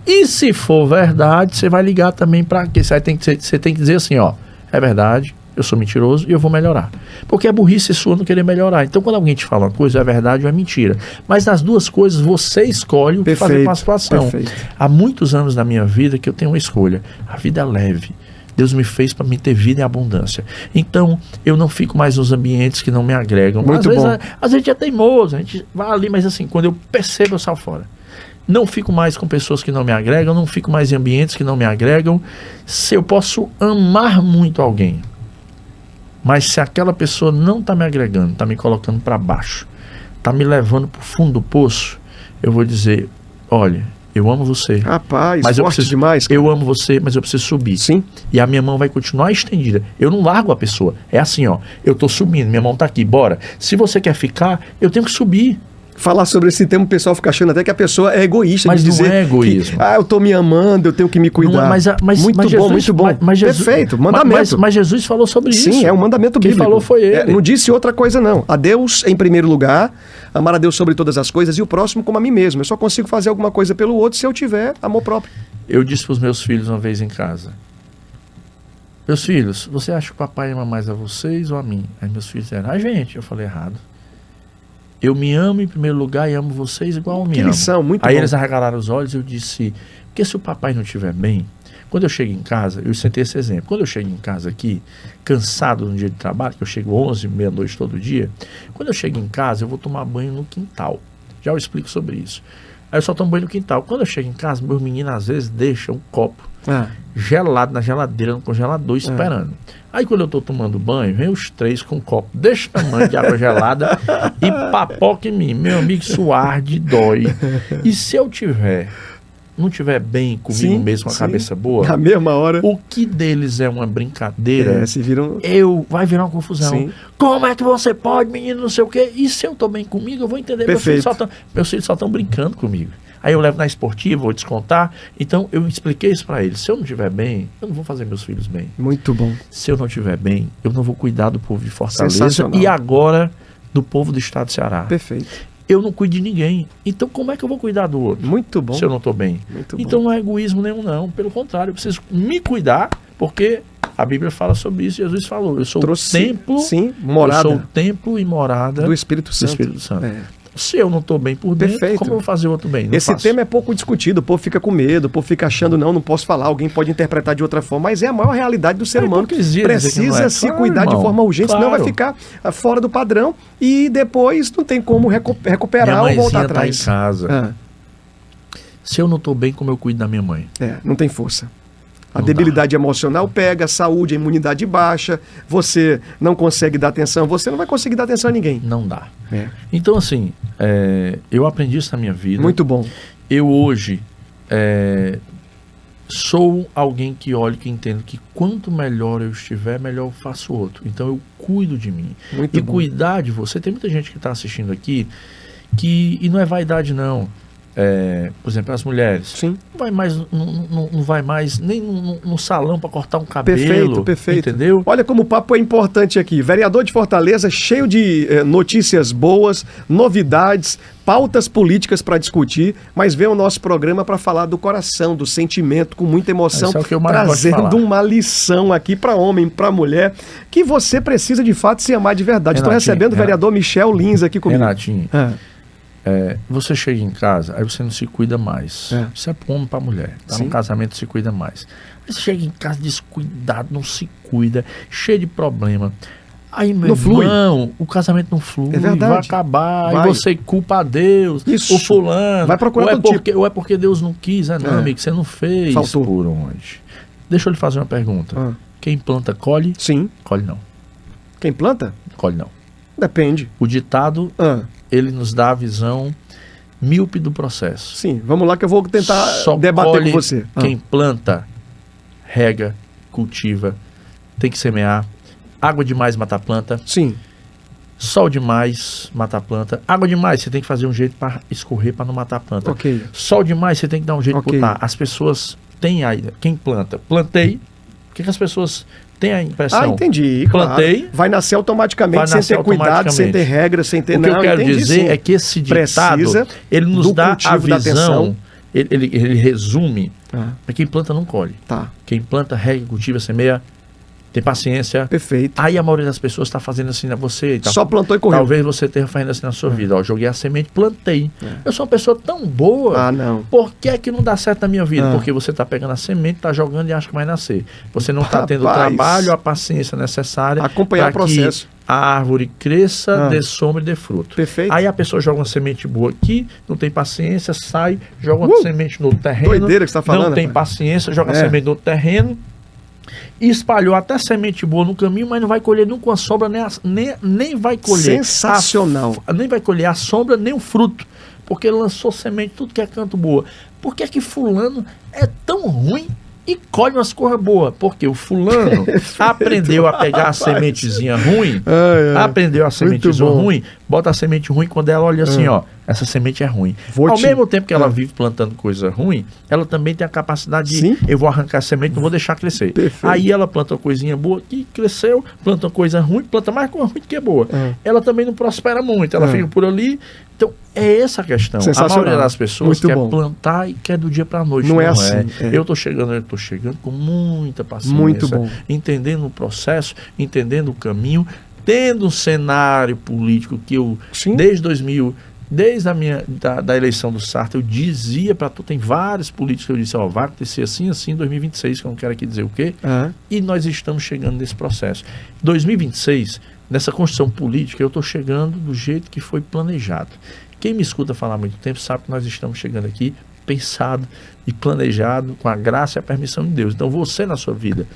E se for verdade, você vai ligar também para quê? Você tem que dizer assim, ó, é verdade, eu sou mentiroso e eu vou melhorar. Porque é burrice sua não querer melhorar. Então, quando alguém te fala uma coisa, é verdade ou é mentira. Mas nas 2 coisas, você escolhe o que fazer com a situação. Perfeito. Há muitos anos da minha vida que eu tenho uma escolha. A vida é leve. Deus me fez para me ter vida em abundância. Então, eu não fico mais nos ambientes que não me agregam. Muito bom. Às vezes é teimoso, a gente vai ali, mas assim, quando eu percebo, eu saio fora. Não fico mais com pessoas que não me agregam, não fico mais em ambientes que não me agregam. Se eu posso amar muito alguém, mas se aquela pessoa não está me agregando, está me colocando para baixo, está me levando para o fundo do poço, eu vou dizer, olha, eu amo você. Rapaz, mas forte demais. Cara. Eu amo você, mas eu preciso subir. Sim. E a minha mão vai continuar estendida. Eu não largo a pessoa. É assim, ó. Eu tô subindo, minha mão tá aqui, bora. Se você quer ficar, eu tenho que subir. Falar sobre esse tema, o pessoal fica achando até que a pessoa é egoísta. Mas de não dizer é egoísmo. Que, eu tô me amando, eu tenho que me cuidar. Muito bom. Mas Jesus, perfeito, mandamento. Mas Jesus falou sobre isso. Sim, é um mandamento bíblico. Quem falou foi ele. Não disse outra coisa, não. A Deus em primeiro lugar, amar a Deus sobre todas as coisas e o próximo como a mim mesmo. Eu só consigo fazer alguma coisa pelo outro se eu tiver amor próprio. Eu disse para os meus filhos uma vez em casa: meus filhos, você acha que o papai ama mais a vocês ou a mim? Aí meus filhos disseram, a gente. Eu falei, errado. Eu me amo em primeiro lugar e amo vocês igual eu me amo. Lição, muito Aí bom. eles arregalaram os olhos e eu disse, porque se o papai não estiver bem, quando eu chego em casa, eu sentei esse exemplo, quando eu chego em casa aqui, cansado no dia de trabalho, que eu chego 11, meia-noite todo dia, quando eu chego em casa, eu vou tomar banho no quintal. Já eu explico sobre isso. Aí eu só tomo banho no quintal. Quando eu chego em casa, meus meninos às vezes deixam um copo gelado na geladeira, no congelador, esperando. Aí quando eu tô tomando banho, vem os 3 com um copo desse tamanho de água gelada e papoca em mim. Meu amigo, isso arde, dói. E se eu não tiver bem comigo mesmo, com a cabeça boa, na mesma hora, o que deles é uma brincadeira, vai virar uma confusão. Sim. Como é que você pode, menino, não sei o quê? E se eu tô bem comigo, eu vou entender. Meus filhos só estão brincando comigo. Aí eu levo na esportiva, vou descontar. Então eu expliquei isso para eles. Se eu não estiver bem, eu não vou fazer meus filhos bem. Muito bom. Se eu não estiver bem, eu não vou cuidar do povo de Fortaleza e agora do povo do estado do Ceará. Perfeito. Eu não cuido de ninguém. Então como é que eu vou cuidar do outro? Muito bom. Se eu não estou bem. Muito então bom. não é egoísmo nenhum, não. Pelo contrário, eu preciso me cuidar, porque a Bíblia fala sobre isso. Jesus falou, eu sou o templo. Sim, morada. Eu sou o templo e morada do Espírito Santo. Se eu não estou bem por dentro, Perfeito. como eu vou fazer o outro bem? Não Esse faço. tema é pouco discutido, o povo fica com medo, o povo fica achando, não posso falar, alguém pode interpretar de outra forma, mas é a maior realidade do ser humano. Precisa se cuidar de forma urgente, senão vai ficar fora do padrão e depois não tem como recuperar ou voltar atrás. Tá em casa. Se eu não estou bem, como eu cuido da minha mãe? Não tem força. A debilidade emocional pega, a saúde, a imunidade baixa, você não consegue dar atenção, você não vai conseguir dar atenção a ninguém. Não dá. Então, assim, eu aprendi isso na minha vida. Muito bom. Eu hoje sou alguém que olha, que entendo que quanto melhor eu estiver, melhor eu faço o outro. Então eu cuido de mim. Muito bom. Cuidar de você, tem muita gente que está assistindo aqui, e não é vaidade não. Por exemplo, as mulheres. Sim. Não vai mais nem no salão para cortar um cabelo. Perfeito. Entendeu? Olha como o papo é importante aqui. Vereador de Fortaleza, cheio de notícias boas, novidades, pautas políticas para discutir, mas vem o nosso programa para falar do coração, do sentimento, com muita emoção, trazendo uma lição aqui para homem, para mulher, que você precisa de fato se amar de verdade. Estou recebendo o vereador Michel Lins aqui comigo. Renatinho. Você chega em casa, aí você não se cuida mais. Isso é para homem, para mulher. Tá? No casamento se cuida mais. Aí você chega em casa descuidado, não se cuida, cheio de problema. Aí, meu Não flui. irmão, o casamento não flui, É verdade. vai acabar, Vai. e você culpa a Deus, Isso. o fulano. Vai procurar ou é, todo tipo. porque, ou é porque Deus não quis, não, É. amigo, você não fez. Faltou. Por onde? Deixa eu lhe fazer uma pergunta. Ah. Quem planta, colhe? Sim. Colhe não. Quem planta? Colhe não. Depende. O ditado, Ah, ele nos dá a visão míope do processo. sim, vamos lá que eu vou tentar Só debater colhe com você. Ah. quem planta, rega, cultiva, tem que semear. Água demais mata a planta. Sim, Sol demais mata a planta. Água demais, você tem que fazer um jeito para escorrer para não matar a planta. ok. Sol demais, você tem que dar um jeito Ok. de botar. As pessoas têm a ideia. Quem planta? Plantei. O que as pessoas têm a impressão? Ah, entendi. Claro. Plantei. Vai nascer automaticamente, Vai sem nascer ter cuidado, sem automaticamente. ter regras, sem ter O que eu quero entendi, dizer sim. é que esse ditado, Precisa ele nos do dá a cultivo da visão, atenção. ele resume, Ah, é quem planta não colhe. tá, Quem planta, rega, cultiva, semeia, tem paciência. perfeito. Aí a maioria das pessoas está fazendo assim na você. Tá, Só plantou e correu. talvez você esteja fazendo assim na sua vida. Ó, joguei a semente, plantei. Eu sou uma pessoa tão boa. Ah, não. Por que é que não dá certo na minha vida? Ah. Porque você está pegando a semente, está jogando e acha que vai nascer. Você não está tendo o Rapaz. trabalho, a paciência necessária Acompanhar o para que processo. a árvore cresça, Ah. dê sombra e dê fruto. Perfeito. Aí a pessoa joga uma semente boa aqui, não tem paciência, sai, joga uma semente no terreno. Doideira que você tá falando, Não tem rapaz. paciência, joga a É. semente no terreno. E espalhou até semente boa no caminho, mas não vai colher nunca uma sombra, nem vai colher. Sensacional. Nem vai colher a sombra, nem o fruto. Porque lançou semente, tudo que é canto boa. Por que é que fulano é tão ruim e colhe umas coisas boas? Porque o fulano aprendeu a pegar a sementezinha ruim, Ai, ai. aprendeu a sementezinha bom. ruim, bota a semente ruim quando ela olha assim, ó, essa semente é ruim. Vou Ao te- mesmo tempo que ela Ah. vive plantando coisa ruim, ela também tem a capacidade de, Sim. eu vou arrancar a semente, não vou deixar crescer. Perfeito. Aí ela planta uma coisinha boa aqui, cresceu, planta uma coisa ruim, planta mais coisa ruim do que boa. Ah. Ela também não prospera muito, ela Ah. fica por ali. Então, é essa a questão. A Sensacional. maioria das pessoas Muito quer bom. plantar e quer do dia para a noite. Não é assim, é. Eu tô chegando com muita paciência. Muito bom. Entendendo o processo, entendendo o caminho, tendo um cenário político que eu, Sim. desde 2000, desde a minha da eleição do Sarto, eu dizia para tu, tem vários políticos que eu disse, ó, vai acontecer assim, em 2026, que eu não quero aqui dizer o quê, Ah, e nós estamos chegando nesse processo. 2026, nessa construção política, eu estou chegando do jeito que foi planejado. Quem me escuta falar há muito tempo sabe que nós estamos chegando aqui pensado e planejado com a graça e a permissão de Deus. Então você na sua vida,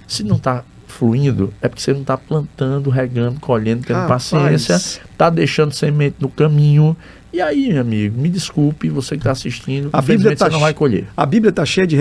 se não está fluindo, é porque você não está plantando, regando, colhendo, tendo Rapaz. paciência, está deixando semente no caminho. E aí, meu amigo, me desculpe, você que está assistindo, A Bíblia infelizmente tá você não vai colher. A Bíblia está cheia de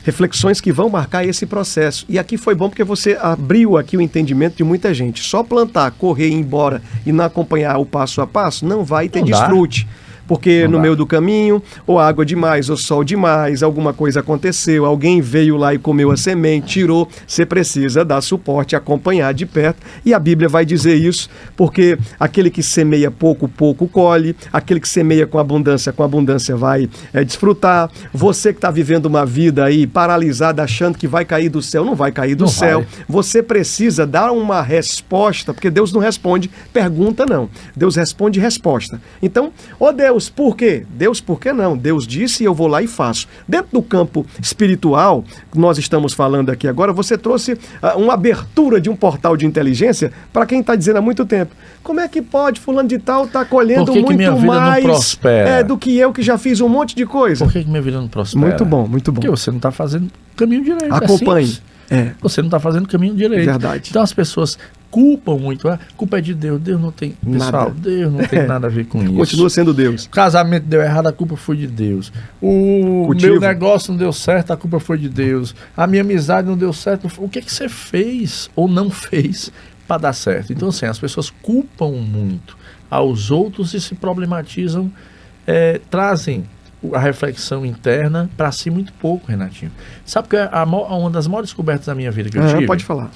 reflexões que vão marcar esse processo. E aqui foi bom porque você abriu aqui o entendimento de muita gente. Só plantar, correr, ir embora e não acompanhar o passo a passo, não vai ter Não dá. desfrute. Porque Não no dá. meio do caminho, ou água demais, ou sol demais, alguma coisa aconteceu, alguém veio lá e comeu a semente, tirou, você precisa dar suporte, acompanhar de perto. E a Bíblia vai dizer isso, porque aquele que semeia pouco, pouco colhe, aquele que semeia com abundância vai desfrutar. Você que está vivendo uma vida aí paralisada, achando que vai cair do céu, não vai cair do Não céu. vai. Você precisa dar uma resposta, porque Deus não responde pergunta, não. Deus responde resposta. Então, ó Deus, por quê? Deus, por que não? Deus disse e eu vou lá e faço. Dentro do campo espiritual, que nós estamos falando aqui agora, você trouxe uma abertura de um portal de inteligência para quem está dizendo há muito tempo. Como é que pode fulano de tal tá colhendo Por que que minha muito vida não mais prospera? do que eu que já fiz um monte de coisa? Por que minha vida não prospera? Muito bom, muito bom. Porque você não está fazendo o caminho direito. Acompanhe. É simples. É. Você não está fazendo o caminho direito. Verdade. Então as pessoas culpam muito. A culpa é de Deus. Deus não tem. Pessoal, Nada. Deus não tem nada a ver com isso. Continua sendo Deus. O casamento deu errado, a culpa foi de Deus. O Cultivo. meu negócio não deu certo, a culpa foi de Deus. A minha amizade não deu certo. O que é que você fez ou não fez para dar certo? Então, assim, as pessoas culpam muito aos outros e se problematizam, trazem a reflexão interna para si muito pouco, Renatinho. Sabe que é uma das maiores descobertas da minha vida que eu tive? Pode falar.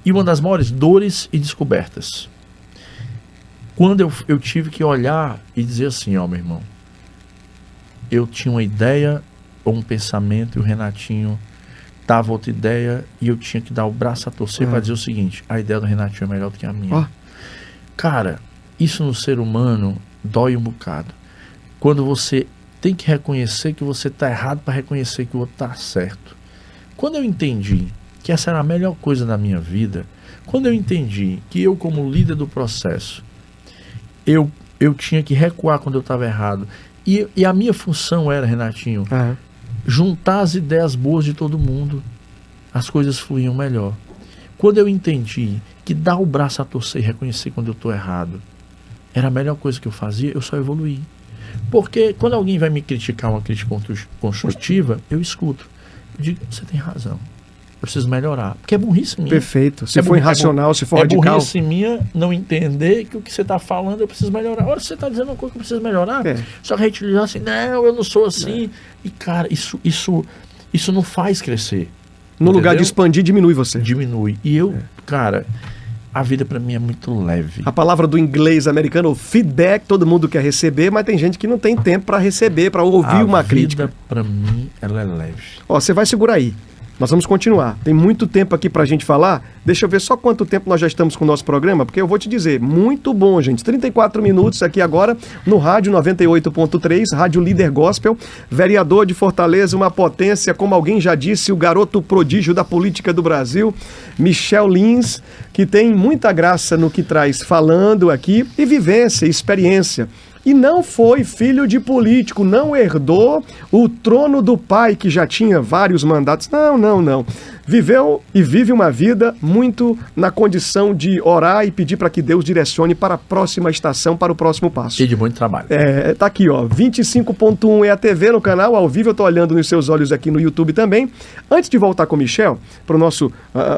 E uma das maiores dores e descobertas. Quando eu tive que olhar e dizer assim, ó, meu irmão, eu tinha uma ideia ou um pensamento e o Renatinho dava outra ideia e eu tinha que dar o braço a torcer para dizer o seguinte, a ideia do Renatinho é melhor do que a minha. Ó. Cara, isso no ser humano dói um bocado. Quando você tem que reconhecer que você está errado para reconhecer que o outro está certo. Quando eu entendi que essa era a melhor coisa da minha vida, quando eu entendi que eu, como líder do processo, eu tinha que recuar quando eu estava errado, e a minha função era, Renatinho, juntar as ideias boas de todo mundo, as coisas fluíam melhor. Quando eu entendi que dar o braço a torcer e reconhecer quando eu estou errado era a melhor coisa que eu fazia, eu só evoluí. Porque quando alguém vai me criticar, uma crítica construtiva, eu escuto. Eu digo, você tem razão, eu preciso melhorar. Porque é burrice minha. Perfeito. Se for irracional, se for radical... É burrice minha não entender que o que você está falando eu preciso melhorar. Ora, você está dizendo uma coisa que eu preciso melhorar. Só que a gente diz assim, não, eu não sou assim. E, cara, isso não faz crescer. No lugar de expandir, diminui você. Diminui. E eu, cara, a vida pra mim é muito leve. A palavra do inglês americano, feedback, todo mundo quer receber, mas tem gente que não tem tempo para receber, para ouvir uma crítica. A vida pra mim, ela é leve. Ó, você vai segurar aí. Nós vamos continuar. Tem muito tempo aqui pra gente falar. Deixa eu ver só quanto tempo nós já estamos com o nosso programa, porque eu vou te dizer, muito bom, gente. 34 minutos aqui agora no Rádio 98.3, Rádio Líder Gospel. Vereador de Fortaleza, uma potência, como alguém já disse, o garoto prodígio da política do Brasil, Michel Lins, que tem muita graça no que traz falando aqui, e vivência, experiência. E não foi filho de político, não herdou o trono do pai, que já tinha vários mandatos. Não. Viveu e vive uma vida muito na condição de orar e pedir para que Deus direcione para a próxima estação, para o próximo passo. E de muito trabalho. Tá aqui, ó, 25.1 é a TV no canal, ao vivo. Eu tô olhando nos seus olhos aqui no YouTube também. Antes de voltar com o Michel, para o nosso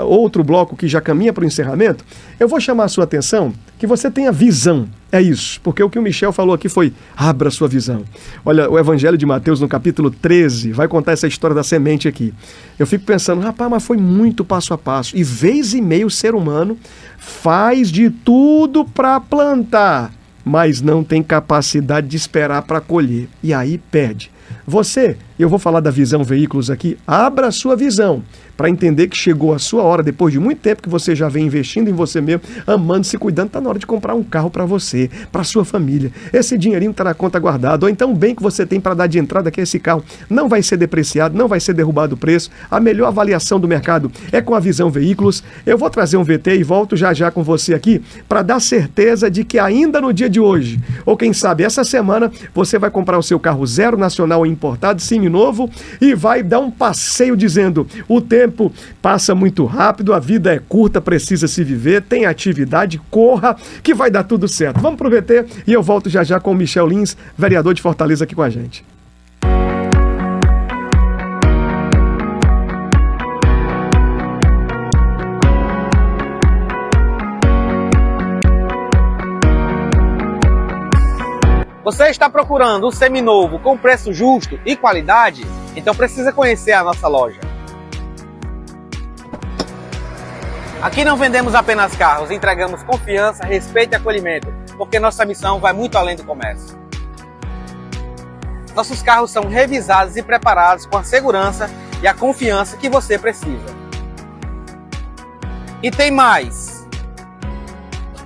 outro bloco que já caminha para o encerramento, eu vou chamar a sua atenção que você tenha visão. É isso, porque o que o Michel falou aqui foi, abra sua visão. Olha, o Evangelho de Mateus, no capítulo 13, vai contar essa história da semente aqui. Eu fico pensando, rapaz, mas foi muito passo a passo. E vez e meio o ser humano faz de tudo para plantar, mas não tem capacidade de esperar para colher. E aí perde. Você, eu vou falar da Visão Veículos aqui, abra a sua visão para entender que chegou a sua hora, depois de muito tempo que você já vem investindo em você mesmo, amando, se cuidando, está na hora de comprar um carro para você, para sua família. Esse dinheirinho está na conta guardado, ou então o bem que você tem para dar de entrada, que esse carro não vai ser depreciado, não vai ser derrubado o preço. A melhor avaliação do mercado é com a Visão Veículos. Eu vou trazer um VT e volto já já com você aqui para dar certeza de que ainda no dia de hoje, ou quem sabe essa semana, você vai comprar o seu carro zero nacional ou importado, seminovo, e vai dar um passeio dizendo, o tempo passa muito rápido, a vida é curta, precisa se viver, tem atividade, corra, que vai dar tudo certo. Vamos pro VT e eu volto já já com o Michel Lins, vereador de Fortaleza, aqui com a gente. Você está procurando um seminovo com preço justo e qualidade? Então precisa conhecer a nossa loja. Aqui não vendemos apenas carros, entregamos confiança, respeito e acolhimento, porque nossa missão vai muito além do comércio. Nossos carros são revisados e preparados com a segurança e a confiança que você precisa. E tem mais!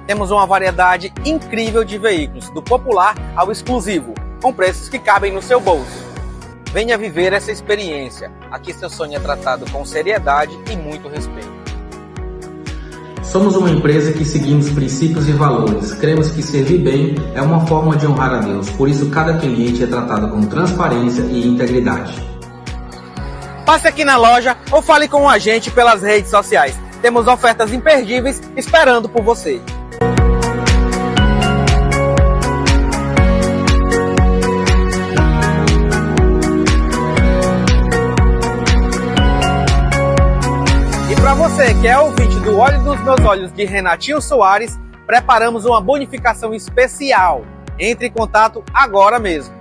Temos uma variedade incrível de veículos, do popular ao exclusivo, com preços que cabem no seu bolso. Venha viver essa experiência. Aqui seu sonho é tratado com seriedade e muito respeito. Somos uma empresa que seguimos princípios e valores. Cremos que servir bem é uma forma de honrar a Deus. Por isso, cada cliente é tratado com transparência e integridade. Passe aqui na loja ou fale com a gente pelas redes sociais. Temos ofertas imperdíveis esperando por você. Para você que é ouvinte do Olho dos Meus Olhos de Renatinho Soares, preparamos uma bonificação especial. Entre em contato agora mesmo.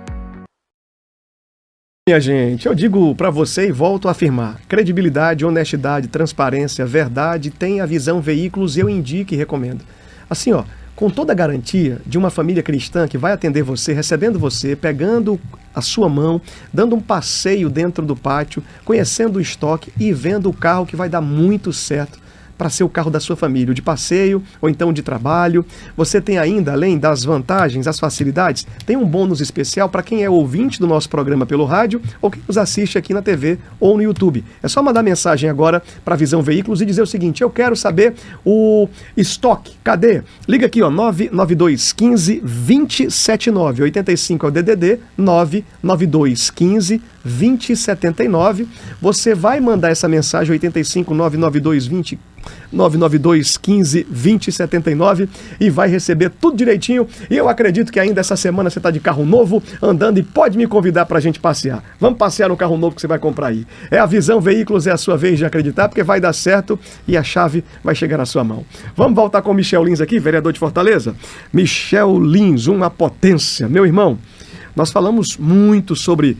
Minha gente, eu digo para você e volto a afirmar, credibilidade, honestidade, transparência, verdade, tem a Visão Veículos e eu indico e recomendo. Assim, ó, com toda a garantia de uma família cristã que vai atender você, recebendo você, pegando a sua mão, dando um passeio dentro do pátio, conhecendo o estoque e vendo o carro que vai dar muito certo para ser o carro da sua família, o de passeio ou então de trabalho. Você tem ainda, além das vantagens, as facilidades, tem um bônus especial para quem é ouvinte do nosso programa pelo rádio ou quem nos assiste aqui na TV ou no YouTube. É só mandar mensagem agora para Visão Veículos e dizer o seguinte: eu quero saber o estoque, cadê? Liga aqui, ó, 99215 2079, 85 é o DDD, 99215 2079. Você vai mandar essa mensagem 85 99220 99215 2079 e vai receber tudo direitinho. E eu acredito que ainda essa semana você está de carro novo andando e pode me convidar para a gente passear. Vamos passear no carro novo que você vai comprar aí. É a Visão Veículos, é a sua vez de acreditar, porque vai dar certo e a chave vai chegar na sua mão. Vamos voltar com o Michel Lins aqui, vereador de Fortaleza. Michel Lins, uma potência. Meu irmão, nós falamos muito sobre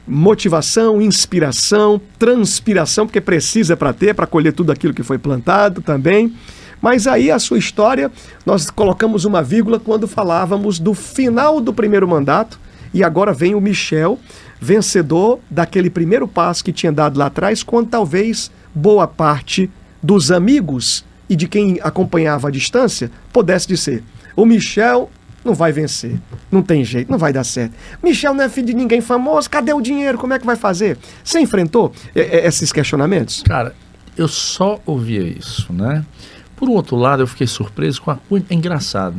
motivação, inspiração, transpiração, porque precisa para colher tudo aquilo que foi plantado também. Mas aí a sua história, nós colocamos uma vírgula quando falávamos do final do primeiro mandato, e agora vem o Michel, vencedor daquele primeiro passo que tinha dado lá atrás, quando talvez boa parte dos amigos e de quem acompanhava à distância pudesse dizer: o Michel não vai vencer, não tem jeito, não vai dar certo. Michel não é filho de ninguém famoso, cadê o dinheiro, como é que vai fazer? Você enfrentou esses questionamentos? Cara, eu só ouvia isso, né? Por outro lado, eu fiquei surpreso com é engraçado,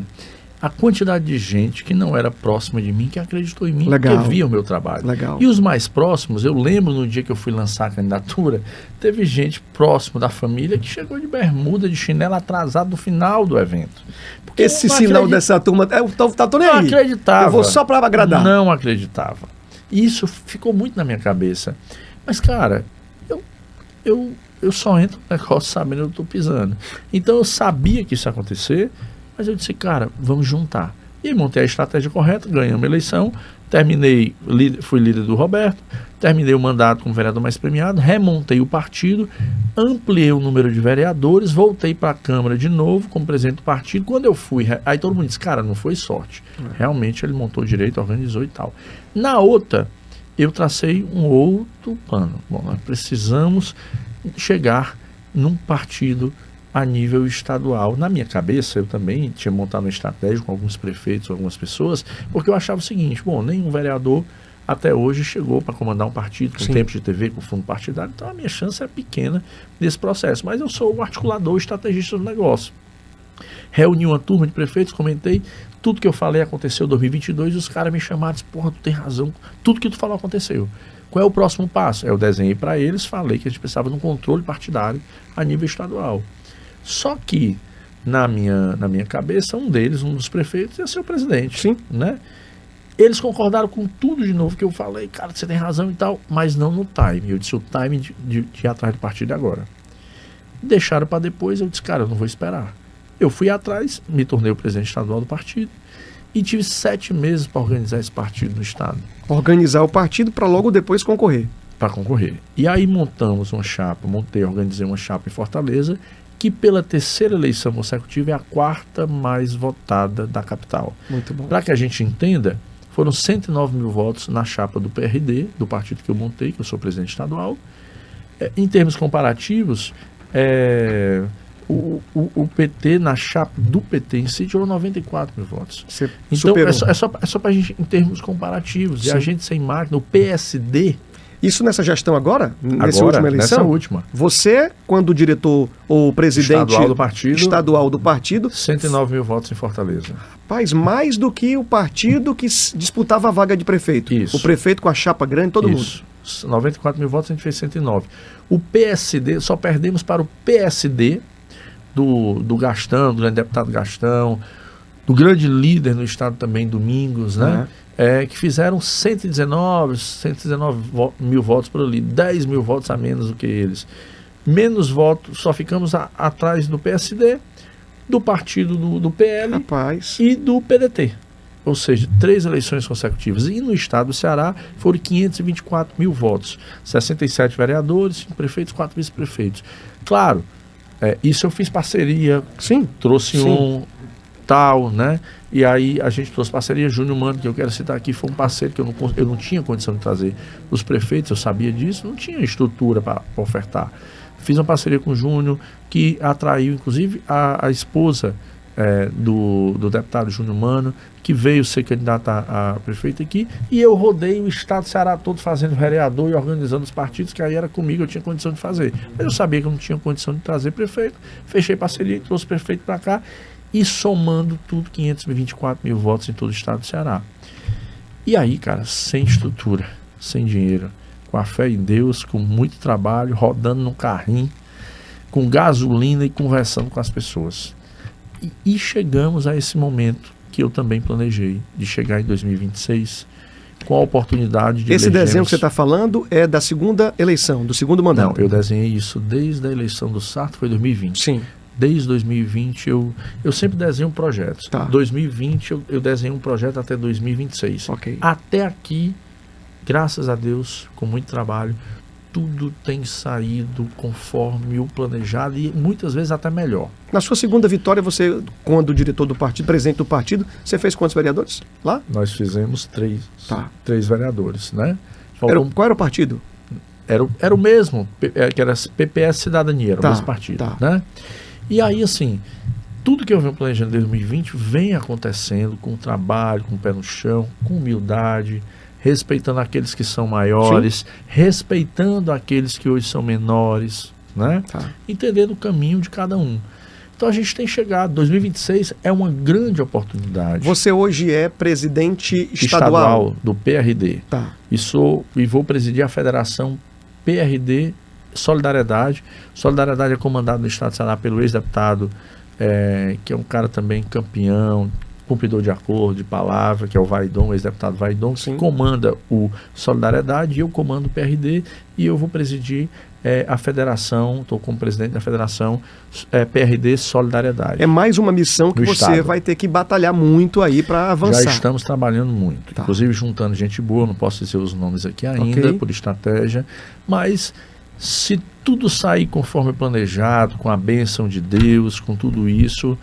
a quantidade de gente que não era próxima de mim, que acreditou em mim, Legal. que via o meu trabalho. Legal. E os mais próximos, eu lembro no dia que eu fui lançar a candidatura, teve gente próximo da família que chegou de bermuda, de chinelo, atrasado no final do evento. Porque Esse sinal dessa turma, tô nem aí. Não acreditava. Eu vou só para agradar. Não acreditava. E isso ficou muito na minha cabeça. Mas, cara, eu só entro no negócio sabendo onde eu tô pisando. Então eu sabia que isso ia acontecer, mas eu disse, cara, vamos juntar. E montei a estratégia correta, ganhei uma eleição, terminei, fui líder do Roberto, terminei o mandato como vereador mais premiado, remontei o partido, ampliei o número de vereadores, voltei para a Câmara de novo como presidente do partido. Quando eu fui, aí todo mundo disse, cara, não foi sorte. Realmente ele montou direito, organizou e tal. Na outra, eu tracei um outro plano. Bom, nós precisamos chegar num partido a nível estadual. Na minha cabeça, eu também tinha montado uma estratégia com alguns prefeitos, algumas pessoas, porque eu achava o seguinte: bom, nenhum vereador até hoje chegou para comandar um partido com tempo de TV, com fundo partidário, então a minha chance é pequena nesse processo. Mas eu sou o articulador, o estrategista do negócio. Reuni uma turma de prefeitos, comentei, tudo que eu falei aconteceu em 2022, e os caras me chamaram e disseram, porra, tu tem razão, tudo que tu falou aconteceu. Qual é o próximo passo? Eu desenhei para eles, falei que a gente precisava de um controle partidário a nível estadual. Só que, na minha cabeça, um dos prefeitos, ia ser o presidente. Sim. Né? Eles concordaram com tudo de novo que eu falei, cara, você tem razão e tal, mas não no time. Eu disse, o time de ir atrás do partido agora. Deixaram para depois, eu disse, cara, eu não vou esperar. Eu fui atrás, me tornei o presidente estadual do partido e tive 7 meses para organizar esse partido no estado. Organizar o partido para logo depois concorrer. Para concorrer. E aí montamos uma chapa, organizei uma chapa em Fortaleza, que pela terceira eleição consecutiva é a 4ª mais votada da capital. Muito bom. Para que a gente entenda, foram 109 mil votos na chapa do PRD, do partido que eu montei, que eu sou presidente estadual. Em termos comparativos, o PT, na chapa do PT em si, tirou 94 mil votos. Você então, superou. é só para a gente, em termos comparativos. Sim. E a gente sem máquina, o PSD... Isso nessa gestão agora? Nessa Agora, última eleição? nessa última. Você, quando diretor ou presidente estadual do partido, 109 mil votos em Fortaleza. Rapaz, mais do que o partido que disputava a vaga de prefeito. Isso. O prefeito com a chapa grande, todo Isso. 94 mil votos, a gente fez 109. O PSD, só perdemos para o PSD do Gastão, do grande deputado Gastão, do grande líder no estado também, Domingos, né? Que fizeram 119 mil votos por ali, 10 mil votos a menos do que eles. Menos votos, só ficamos atrás do PSD, do partido do PL Rapaz. e do PDT. Ou seja, 3 eleições consecutivas. E no estado do Ceará foram 524 mil votos. 67 vereadores, 5 prefeitos, 4 vice-prefeitos. Claro, isso eu fiz parceria, Sim. trouxe Sim. tal, né? E aí a gente trouxe parceria. Júnior Mano, que eu quero citar aqui, foi um parceiro que eu não tinha condição de trazer os prefeitos, eu sabia disso, não tinha estrutura para ofertar. Fiz uma parceria com o Júnior, que atraiu, inclusive, a esposa do deputado Júnior Mano, que veio ser candidato a prefeito aqui, e eu rodei o estado do Ceará todo fazendo vereador e organizando os partidos, que aí era comigo, eu tinha condição de fazer. Mas eu sabia que eu não tinha condição de trazer prefeito, fechei parceria e trouxe prefeito para cá, e somando tudo, 524 mil votos em todo o estado do Ceará. E aí, cara, sem estrutura, sem dinheiro, com a fé em Deus, com muito trabalho, rodando no carrinho, com gasolina e conversando com as pessoas. E chegamos a esse momento que eu também planejei, de chegar em 2026 com a oportunidade de... Esse desenho que você está falando é da segunda eleição, do segundo mandato? Não, eu desenhei isso desde a eleição do Sarto, foi 2020. Sim. Desde 2020 eu sempre desenho projetos. Tá. 2020 eu desenhei um projeto até 2026. Ok. Até aqui, graças a Deus, com muito trabalho, tudo tem saído conforme o planejado e muitas vezes até melhor. Na sua segunda vitória, você, quando diretor do partido, presidente do partido, você fez quantos vereadores lá? Nós fizemos três vereadores, né? Qual era o partido? Era o mesmo, que era PPS Cidadania, era o mesmo partido, né? E aí, assim, tudo que eu venho planejando em 2020 vem acontecendo com trabalho, com o pé no chão, com humildade, respeitando aqueles que são maiores, sim, respeitando aqueles que hoje são menores, né? Entendendo o caminho de cada um. Então a gente tem chegado, 2026 é uma grande oportunidade. Você hoje é presidente estadual do PRD. E vou presidir a Federação PRD Solidariedade. Solidariedade é comandada no estado de Ceará pelo ex-deputado, que é um cara também campeão, cumpridor de acordo, de palavra, que é o Vaidon, ex-deputado Vaidon, que comanda o Solidariedade, e eu comando o PRD, e eu vou presidir a federação, estou como presidente da federação PRD Solidariedade. É mais uma missão que você vai ter que batalhar muito aí para avançar. Já estamos trabalhando muito, inclusive juntando gente boa, não posso dizer os nomes aqui ainda, por estratégia, mas se tudo sair conforme planejado, com a bênção de Deus, com tudo isso,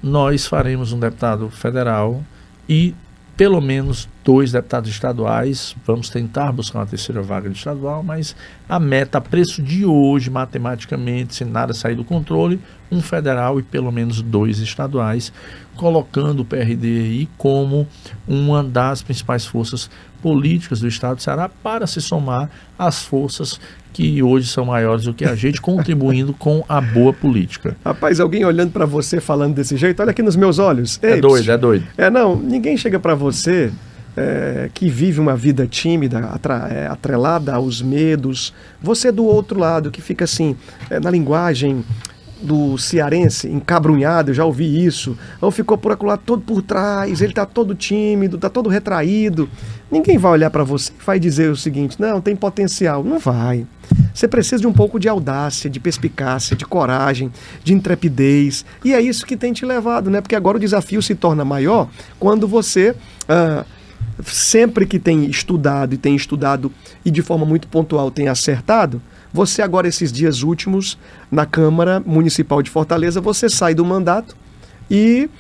nós faremos um deputado federal e pelo menos 2 deputados estaduais. Vamos tentar buscar uma terceira vaga de estadual, mas a meta, a preço de hoje, matematicamente, se nada sair do controle, um federal e pelo menos 2 estaduais, colocando o PRD aí como uma das principais forças políticas do estado de Ceará para se somar às forças que hoje são maiores do que a gente, contribuindo com a boa política. Rapaz, alguém olhando para você falando desse jeito, olha aqui nos meus olhos. Ei, é doido. Não, ninguém chega para você que vive uma vida tímida, atrelada aos medos. Você do outro lado, que fica assim, na linguagem do cearense, encabrunhado, eu já ouvi isso, ou ficou por acolá todo por trás, ele tá todo tímido, tá todo retraído. Ninguém vai olhar para você e vai dizer o seguinte: não, tem potencial. Não vai. Você precisa de um pouco de audácia, de perspicácia, de coragem, de intrepidez, e é isso que tem te levado, né? Porque agora o desafio se torna maior quando você sempre que tem estudado e de forma muito pontual tem acertado. Você agora, esses dias últimos, na Câmara Municipal de Fortaleza, você sai do mandato e,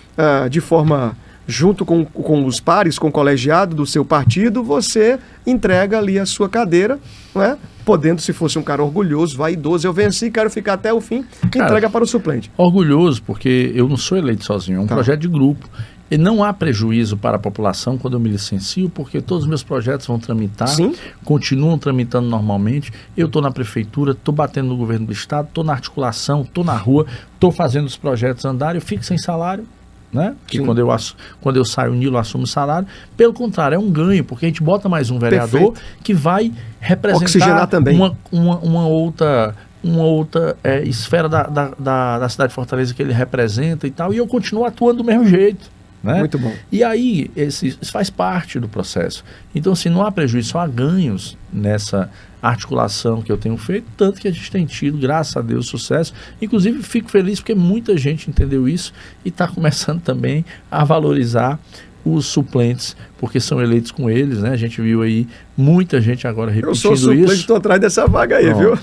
de forma, junto com os pares, com o colegiado do seu partido, você entrega ali a sua cadeira, não é? Podendo, se fosse um cara orgulhoso, vaidoso, eu venci, quero ficar até o fim, entrega para o suplente. Orgulhoso, porque eu não sou eleito sozinho, é um projeto de grupo. E não há prejuízo para a população quando eu me licencio, porque todos os meus projetos vão tramitar, continuam tramitando normalmente. Eu estou na prefeitura, estou batendo no governo do estado, estou na articulação, estou na rua, estou fazendo os projetos andarem, eu fico sem salário, né? Que quando eu saio, o Nilo assume o salário. Pelo contrário, é um ganho, porque a gente bota mais um vereador que vai representar oxigenar também uma outra esfera da cidade de Fortaleza que ele representa e tal, e eu continuo atuando do mesmo jeito. Né? Muito bom. E aí, isso faz parte do processo. Então, assim, não há prejuízo, só há ganhos nessa articulação que eu tenho feito, tanto que a gente tem tido, graças a Deus, sucesso. Inclusive, fico feliz porque muita gente entendeu isso e está começando também a valorizar os suplentes, porque são eleitos com eles, né? A gente viu aí muita gente agora repetindo isso. Eu sou suplente, estou atrás dessa vaga aí, viu?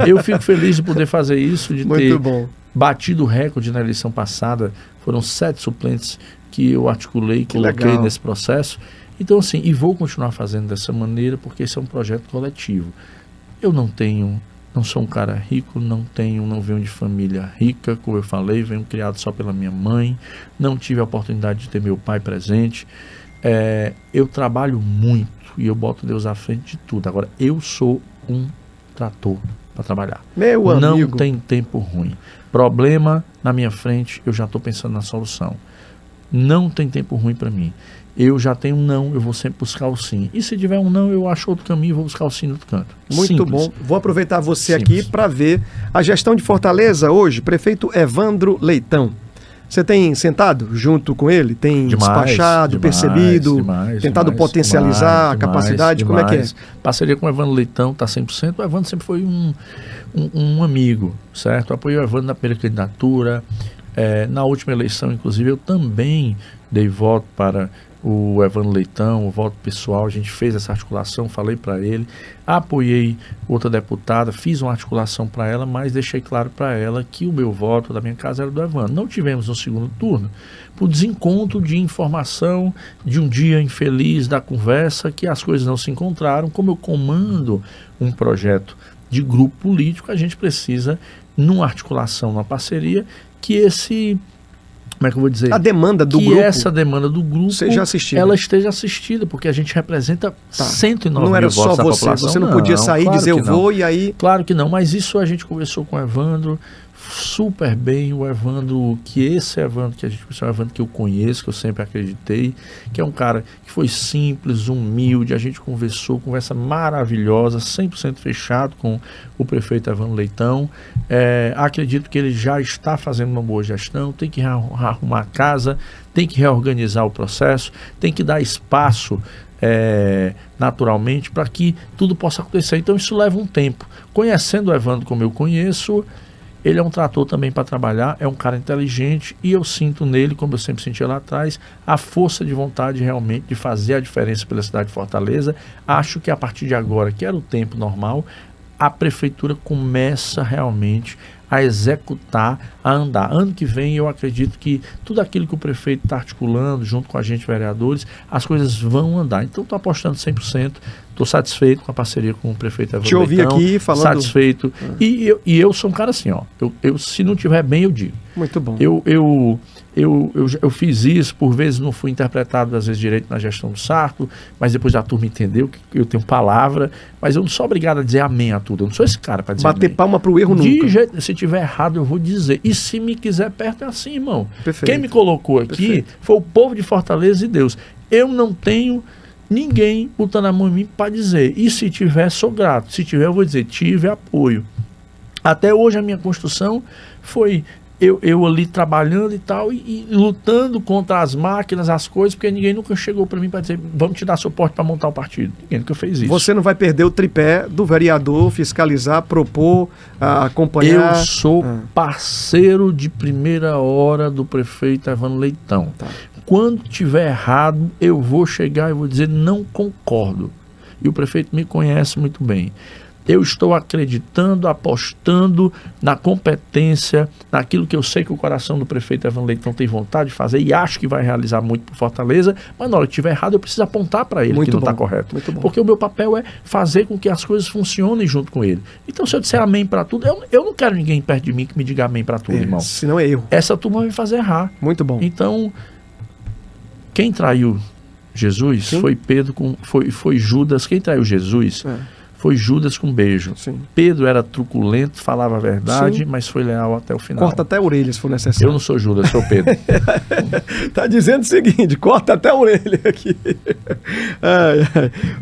Eu fico feliz de poder fazer isso, de muito ter bom. Batido o recorde na eleição passada. Foram 7 suplentes que eu articulei e coloquei nesse processo. Então, assim, e vou continuar fazendo dessa maneira, porque esse é um projeto coletivo. Eu não tenho Não sou um cara rico, não venho de família rica, como eu falei, venho criado só pela minha mãe, não tive a oportunidade de ter meu pai presente. Eu trabalho muito e eu boto Deus à frente de tudo. Agora, eu sou um trator para trabalhar. Meu amigo. Não tem tempo ruim. Problema na minha frente, eu já estou pensando na solução. Não tem tempo ruim para mim. Eu já tenho um não, eu vou sempre buscar o sim. E se tiver um não, eu acho outro caminho e vou buscar o sim no outro canto. Muito Simples. bom. Vou aproveitar você Simples. aqui para ver a gestão de Fortaleza hoje. Prefeito Evandro Leitão. Você tem sentado junto com ele? Tem despachado, percebido, tentado potencializar a capacidade? Como é que é? Parceria com o Evandro Leitão está 100%. O Evandro sempre foi um amigo, certo? Apoiei o Evandro na primeira candidatura. Na última eleição, inclusive, eu também dei voto para o Evandro Leitão, o voto pessoal. A gente fez essa articulação, falei para ele, apoiei outra deputada, fiz uma articulação para ela, mas deixei claro para ela que o meu voto da minha casa era do Evandro. Não tivemos um segundo turno por desencontro de informação, de um dia infeliz da conversa, que as coisas não se encontraram. Como eu comando um projeto de grupo político, a gente precisa, numa articulação, numa parceria, que esse... Como é que eu vou dizer? A demanda do grupo. Que essa demanda do grupo seja assistida. Ela esteja assistida, porque a gente representa 109 não era mil votos só da você, população. você não podia sair e claro dizer eu que não. vou e aí... Claro que não, mas isso a gente conversou com o Evandro super bem. O Evandro, que esse Evandro que a gente conheceu, é o Evandro que eu conheço, que eu sempre acreditei, que é um cara que foi simples, humilde. A gente conversou, conversa maravilhosa, 100% fechado com o prefeito Evandro Leitão. Acredito que ele já está fazendo uma boa gestão, tem que arrumar a casa, tem que reorganizar o processo, tem que dar espaço naturalmente para que tudo possa acontecer. Então isso leva um tempo. Conhecendo o Evandro como eu conheço, ele é um trator também para trabalhar, é um cara inteligente e eu sinto nele, como eu sempre senti lá atrás, a força de vontade realmente de fazer a diferença pela cidade de Fortaleza. Acho que a partir de agora, que era o tempo normal, a prefeitura começa realmente a executar, a andar. Ano que vem eu acredito que tudo aquilo que o prefeito está articulando junto com a gente, vereadores, as coisas vão andar. Então estou apostando 100%, estou satisfeito com a parceria com o prefeito Evandro Leitão. Te ouvi aqui falando... Satisfeito. E eu sou um cara assim, ó, eu se não tiver bem, eu digo. Muito bom. Eu fiz isso, por vezes não fui interpretado às vezes direito na gestão do Sarto, mas depois a turma entendeu que eu tenho palavra, mas eu não sou obrigado a dizer amém a tudo, eu não sou esse cara para dizer bater amém. Palma pro erro nunca. Se tiver errado eu vou dizer, e se me quiser perto é assim, irmão. Perfeito. Quem me colocou aqui foi o povo de Fortaleza e Deus. Eu não tenho ninguém botando a mão em mim para dizer, e se tiver sou grato, se tiver eu vou dizer, tive apoio. Até hoje a minha construção foi eu ali trabalhando e tal, e lutando contra as máquinas, as coisas, porque ninguém nunca chegou para mim para dizer, vamos te dar suporte para montar o partido. Ninguém nunca fez isso. Você não vai perder o tripé do vereador, fiscalizar, propor, acompanhar. Eu sou parceiro de primeira hora do prefeito Evandro Leitão. Tá. Quando tiver errado, eu vou chegar e vou dizer não concordo. E o prefeito me conhece muito bem. Eu estou acreditando, apostando na competência, naquilo que eu sei que o coração do prefeito Evandro Leitão tem vontade de fazer e acho que vai realizar muito por Fortaleza, mas na hora que estiver errado eu preciso apontar para ele que não está correto. Porque o meu papel é fazer com que as coisas funcionem junto com ele. Então se eu disser amém para tudo, eu não quero ninguém perto de mim que me diga amém para tudo, irmão. Senão é erro. Essa turma vai me fazer errar. Muito bom. Então, quem traiu Jesus foi Pedro, foi Judas. Quem traiu Jesus foi Judas com beijo. Sim. Pedro era truculento, falava a verdade, mas foi leal até o final. Corta até a orelha se for necessário. Eu não sou Judas, sou Pedro. Tá dizendo o seguinte, corta até a orelha aqui.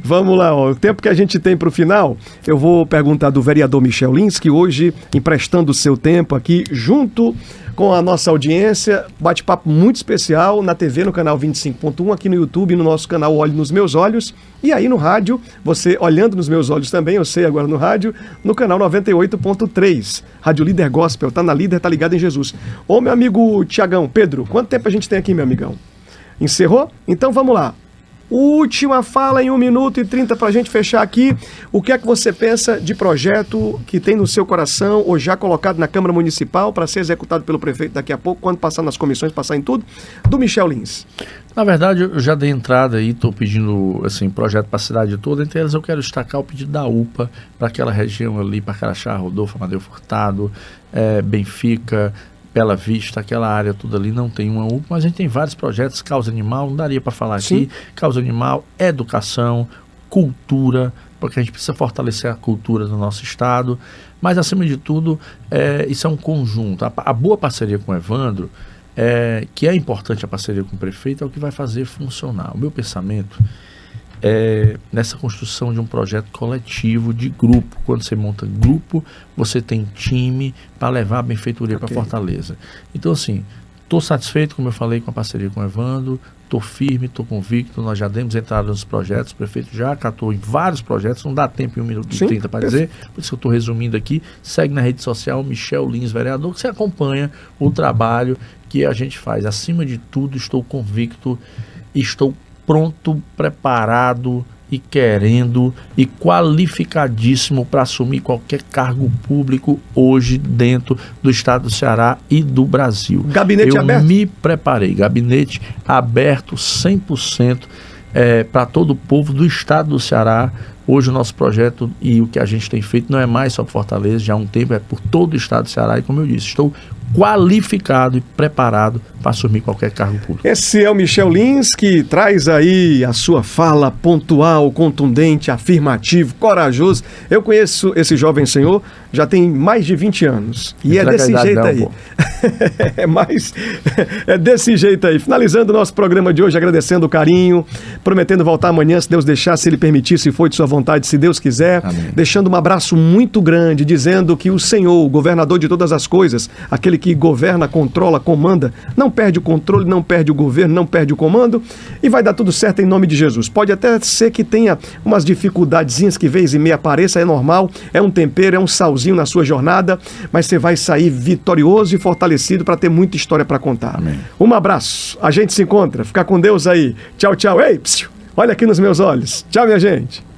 Vamos lá, ó. O tempo que a gente tem para o final, eu vou perguntar do vereador Michel Lins, que hoje, emprestando o seu tempo aqui, junto com a nossa audiência, bate-papo muito especial na TV, no canal 25.1, aqui no YouTube, no nosso canal Olhe nos Meus Olhos, e aí no rádio, você olhando nos meus olhos também, eu sei agora no rádio, no canal 98.3, Rádio Líder Gospel, tá na Líder, tá ligado em Jesus. Ô meu amigo Tiagão, Pedro, quanto tempo a gente tem aqui, meu amigão? Encerrou? Então vamos lá. última fala em 1 minuto e 30 para a gente fechar aqui. O que é que você pensa de projeto que tem no seu coração ou já colocado na Câmara Municipal para ser executado pelo prefeito daqui a pouco, quando passar nas comissões, passar em tudo, do Michel Lins? Na verdade, eu já dei entrada aí, estou pedindo assim, projeto para a cidade toda. Entre elas, eu quero destacar o pedido da UPA para aquela região ali, para Carachá, Rodolfo, Amadeu Furtado, Benfica, Bela Vista, aquela área toda ali não tem uma UPA, mas a gente tem vários projetos, causa animal, não daria para falar Sim. aqui, causa animal, educação, cultura, porque a gente precisa fortalecer a cultura do nosso estado, mas acima de tudo, isso é um conjunto. A boa parceria com o Evandro, que é importante a parceria com o prefeito, é o que vai fazer funcionar. O meu pensamento é nessa construção de um projeto coletivo, de grupo. Quando você monta grupo, você tem time para levar a benfeitoria para Fortaleza. Então, assim, estou satisfeito, como eu falei, com a parceria com o Evandro, estou firme, estou convicto, nós já demos entrada nos projetos, o prefeito já acatou em vários projetos, não dá tempo em 1 minuto e 30 para dizer, por isso que eu estou resumindo aqui. Segue na rede social Michel Lins, vereador, que você acompanha o trabalho que a gente faz. Acima de tudo, estou convicto, estou pronto, preparado e querendo e qualificadíssimo para assumir qualquer cargo público hoje dentro do estado do Ceará e do Brasil. Gabinete aberto? Eu me preparei, gabinete aberto 100% para todo o povo do estado do Ceará. Hoje o nosso projeto e o que a gente tem feito não é mais só por Fortaleza, já há um tempo é por todo o estado do Ceará e, como eu disse, estou qualificado e preparado para assumir qualquer cargo público. Esse é o Michel Lins, que traz aí a sua fala pontual, contundente, afirmativo, corajoso. Eu conheço esse jovem senhor já tem mais de 20 anos. E é desse jeito aí. É desse jeito aí. Finalizando o nosso programa de hoje, agradecendo o carinho, prometendo voltar amanhã, se Deus deixar, se Ele permitir, se for de sua vontade, se Deus quiser. Amém. Deixando um abraço muito grande, dizendo que o Senhor, o governador de todas as coisas, aquele que governa, controla, comanda, não perde o controle, não perde o governo, não perde o comando, e vai dar tudo certo em nome de Jesus. Pode até ser que tenha umas dificuldadezinhas que vez e meia apareça, é normal, é um tempero, é um salzinho na sua jornada, mas você vai sair vitorioso e fortalecido para ter muita história para contar. Amém. Um abraço, a gente se encontra, fica com Deus aí. Tchau, tchau. Ei, psiu, olha aqui nos meus olhos. Tchau, minha gente.